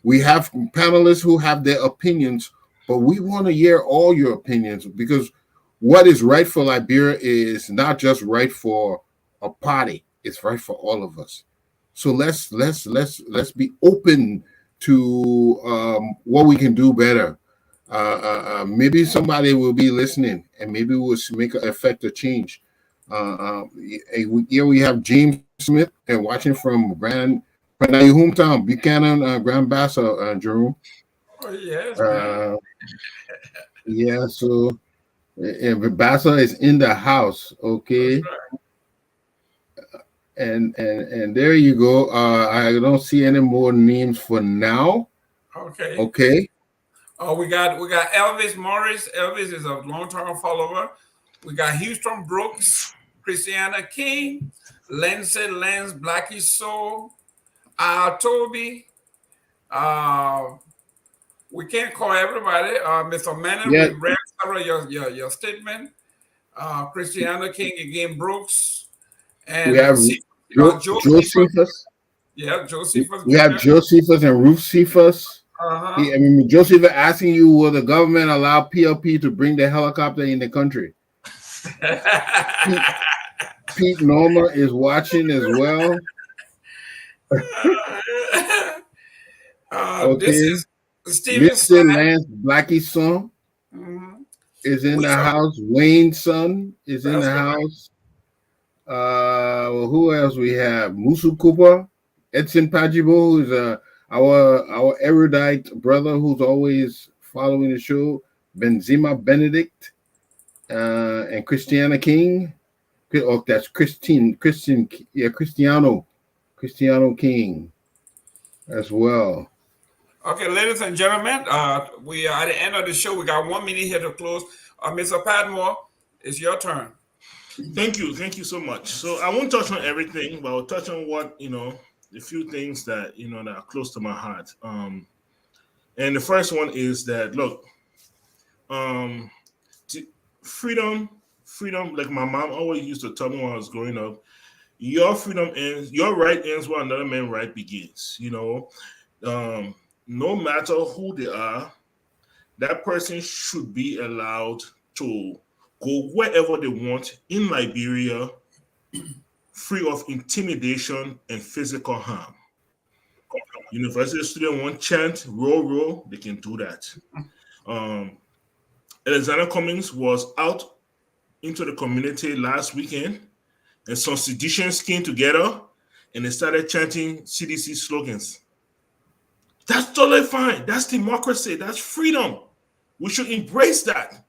We have panelists who have their opinions, but we want to hear all your opinions, because what is right for Liberia is not just right for a party; it's right for all of us. So let's be open to what we can do better. Maybe somebody will be listening, and maybe we'll make an effect of change. Here we have James Smith, and watching from your hometown, Buchanan, Grand Bassa, Jerome. Oh, yes. Yeah, so Bassa is in the house, okay. And there you go. I don't see any more names for now. Okay. We got Elvis Morris. Elvis is a long-term follower. We got Houston Brooks, Christiana King, Lindsay Lance, Blackie Soul, Toby. We can't call everybody. Mr. Manning, we read several your statement. Christiana King again, Brooks, and we have Josephus. Yeah, Josephus. We have Josephus and Ruth Cephas. Josephus asking you, will the government allow PLP to bring the helicopter in the country? Pete Norma is watching as well. Okay. This is Stevenson. Lance Blackie's son is in the house. Wayne's son is in the house. Who else we have? Musu Cooper, Edson Pajibo, who's our erudite brother who's always following the show. Benzema Benedict and Christiana King. Oh, that's Cristiano King as well. Okay, ladies and gentlemen, we are at the end of the show. We got 1 minute here to close. Mr. Padmore, it's your turn. Thank you so much. So I won't touch on everything, but I'll touch on what a few things that that are close to my heart. And the first one is that look, freedom. Like my mom always used to tell me when I was growing up, your freedom ends, your right ends where another man's right begins. No matter who they are, that person should be allowed to go wherever they want in Liberia, free of intimidation and physical harm. University student want chant, roll, they can do that. Alexander Cummings was out into the community last weekend, and some seditionists came together and they started chanting CDC slogans. That's totally fine. That's democracy. That's freedom. We should embrace that.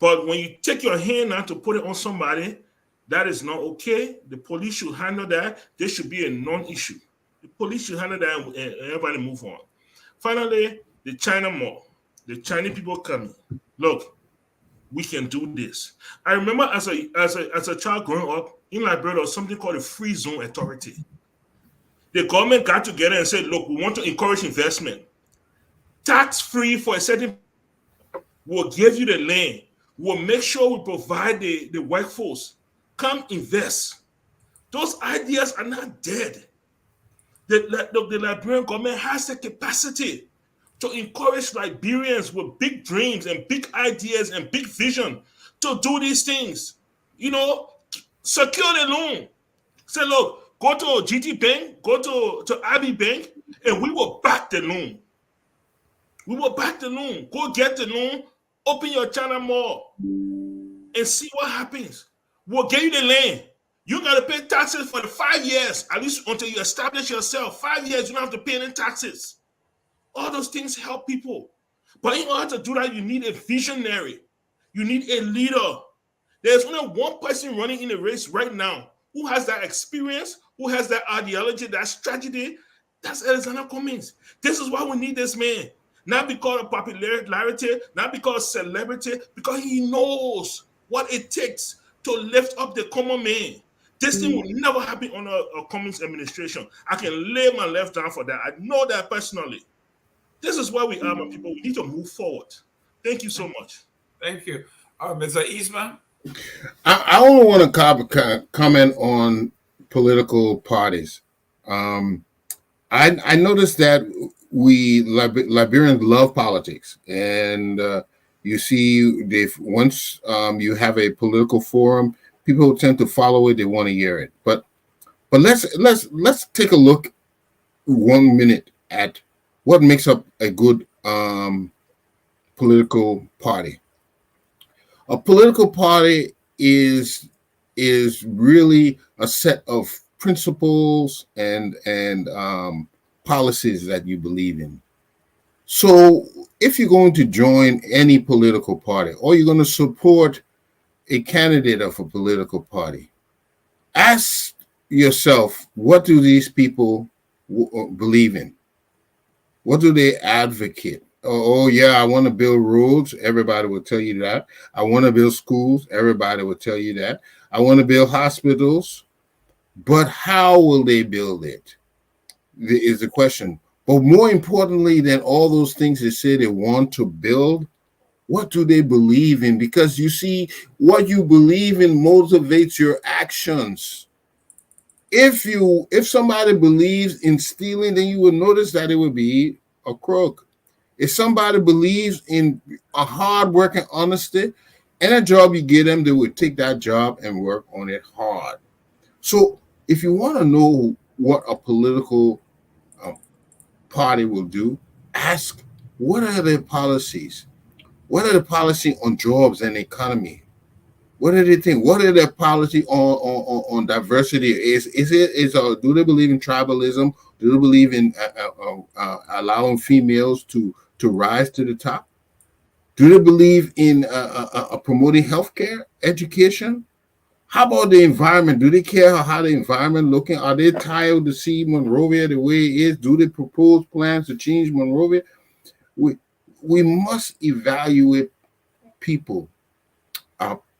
But when you take your hand out to put it on somebody, that is not okay. The police should handle that. There should be a non-issue. The police should handle that and everybody move on. Finally, the China Mall. The Chinese people coming. Look, we can do this. I remember as a child growing up in Liberia, there was something called a free zone authority. The government got together and said, look, we want to encourage investment. Tax free for a certain, we'll give you the land. We'll make sure we provide the workforce. Come invest. Those ideas are not dead. The Liberian government has the capacity to encourage Liberians with big dreams and big ideas and big vision to do these things. You know, secure the loan. Say, look, go to GT Bank, go to Abbey Bank, and we will back the loan. We will back the loan. Go get the loan, open your China mall, and see what happens. We'll give you the land. You got to pay taxes for the 5 years, at least until you establish yourself. 5 years, you don't have to pay any taxes. All those things help people. But in order to do that, you need a visionary. You need a leader. There's only one person running in the race right now who has that experience, who has that ideology, that strategy. That's Alexander Cummings. This is why we need this man. Not because of popularity, not because of celebrity, because he knows what it takes to lift up the common man. This thing will never happen under a Cummings administration. I can lay my left down for that. I know that personally. This is where we are, my people. We need to move forward. Thank you so much. Thank you. Mr. Eastman? I only want to comment on political parties. I noticed that Liberians love politics, and you see, once you have a political forum, people tend to follow it. They want to hear it. But let's take a look 1 minute at what makes up a good political party. A political party is really a set of principles and policies that you believe in. So if you're going to join any political party or you're going to support a candidate of a political party, ask yourself, what do these people believe in? What do they advocate? Oh, yeah, I want to build roads. Everybody will tell you that. I want to build schools. Everybody will tell you that. I want to build hospitals. But how will they build it? Is the question. But more importantly than all those things they say they want to build, what do they believe in? Because you see, what you believe in motivates your actions. If somebody believes in stealing, then you will notice that it would be a crook. If somebody believes in a hard-working honesty and a job you give them, they would take that job and work on it hard. So if you want to know what a political party will do, ask, what are their policies? What are the policies on jobs and economy? What do they think? What are their policy on diversity? Do they believe in tribalism? Do they believe in allowing females to rise to the top? Do they believe in promoting healthcare, education? How about the environment? Do they care how the environment looking? Are they tired to see Monrovia the way it is? Do they propose plans to change Monrovia? We must evaluate people,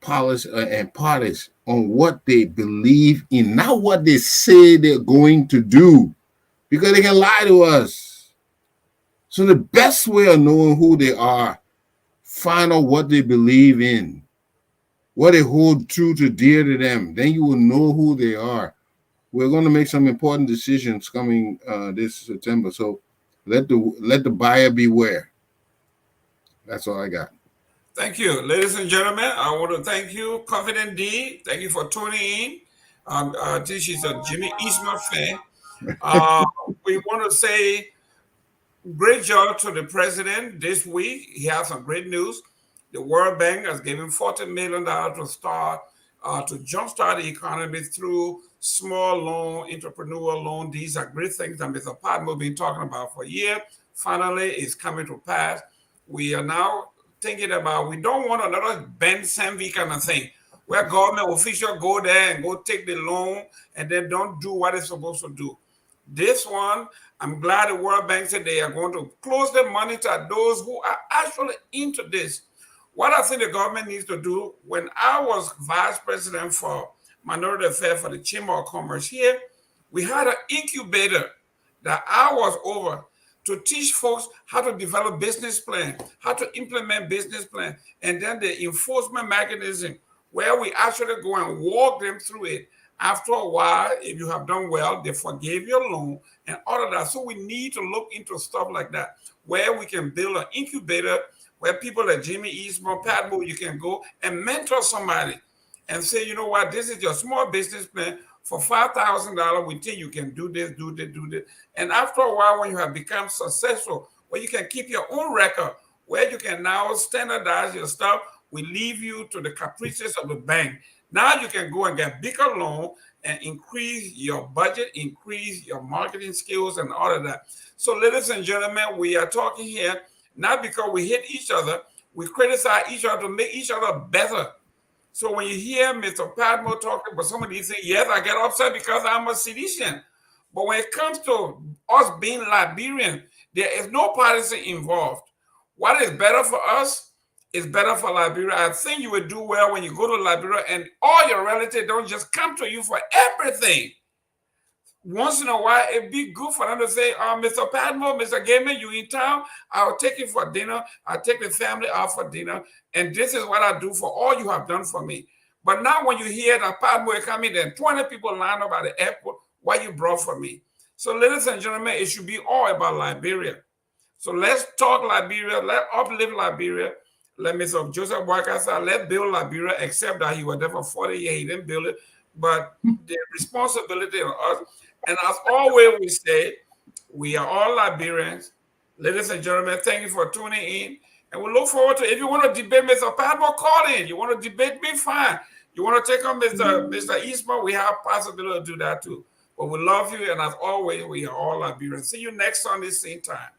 policies and parties on what they believe in, not what they say they're going to do, because they can lie to us. So the best way of knowing who they are, find out what they believe in, what they hold true to dear to them. Then you will know who they are. We're going to make some important decisions coming this September. So let the buyer beware. That's all I got. Thank you. Ladies and gentlemen, I want to thank you, Confident D. Thank you for tuning in. This is a Jimmy Eastman fan. We want to say great job to the president this week. He has some great news. The World Bank has given $40 million to jumpstart the economy through small loan, entrepreneurial loan. These are great things that Mr. Padmore has been talking about for a year. Finally, it's coming to pass. We are now thinking about, we don't want another Ben Samvi kind of thing, where government officials go there and go take the loan and then don't do what it's supposed to do. This one, I'm glad the World Bank said they are going to closely monitor those who are actually into this. What I think the government needs to do, when I was vice president for minority affairs for the Chamber of Commerce here, we had an incubator that I was over to teach folks how to develop business plan, how to implement business plan, and then the enforcement mechanism where we actually go and walk them through it. After a while, if you have done well, they forgave your loan and all of that. So we need to look into stuff like that, where we can build an incubator where people like Jimmy Eastman, Padmore, you can go and mentor somebody and say, you know what, this is your small business plan. For $5,000, we think you can do this, do this, do this. And after a while, when you have become successful, where you can keep your own record, where you can now standardize your stuff, we leave you to the caprices of the bank. Now you can go and get bigger loan and increase your budget, increase your marketing skills and all of that. So ladies and gentlemen, we are talking here, not because we hate each other, we criticize each other to make each other better. So when you hear Mr. Padmore talking about somebody saying, yes, I get upset because I'm a Cedician. But when it comes to us being Liberian, there is no partisan involved. What is better for us is better for Liberia. I think you would do well when you go to Liberia and all your relatives don't just come to you for everything. Once in a while, it'd be good for them to say, Mr. Padmore, Mr. Gayman, you in town? I'll take you for dinner. I'll take the family out for dinner. And this is what I do for all you have done for me. But now when you hear that Padmore coming, then 20 people line up at the airport, what you brought for me. So ladies and gentlemen, it should be all about Liberia. So let's talk Liberia. Let's uplift Liberia. Let Mr. Joseph Walker say, let's build Liberia, except that he was there for 40 years. He didn't build it. But the responsibility of us. And as always we say, we are all Liberians. Ladies and gentlemen, thank you for tuning in. And we look forward to, if you want to debate Mr. Padmore, call in. You want to debate me, fine. You want to take on Mr. Eastman, we have possibility to do that too. But we love you. And as always, we are all Liberians. See you next Sunday, same time.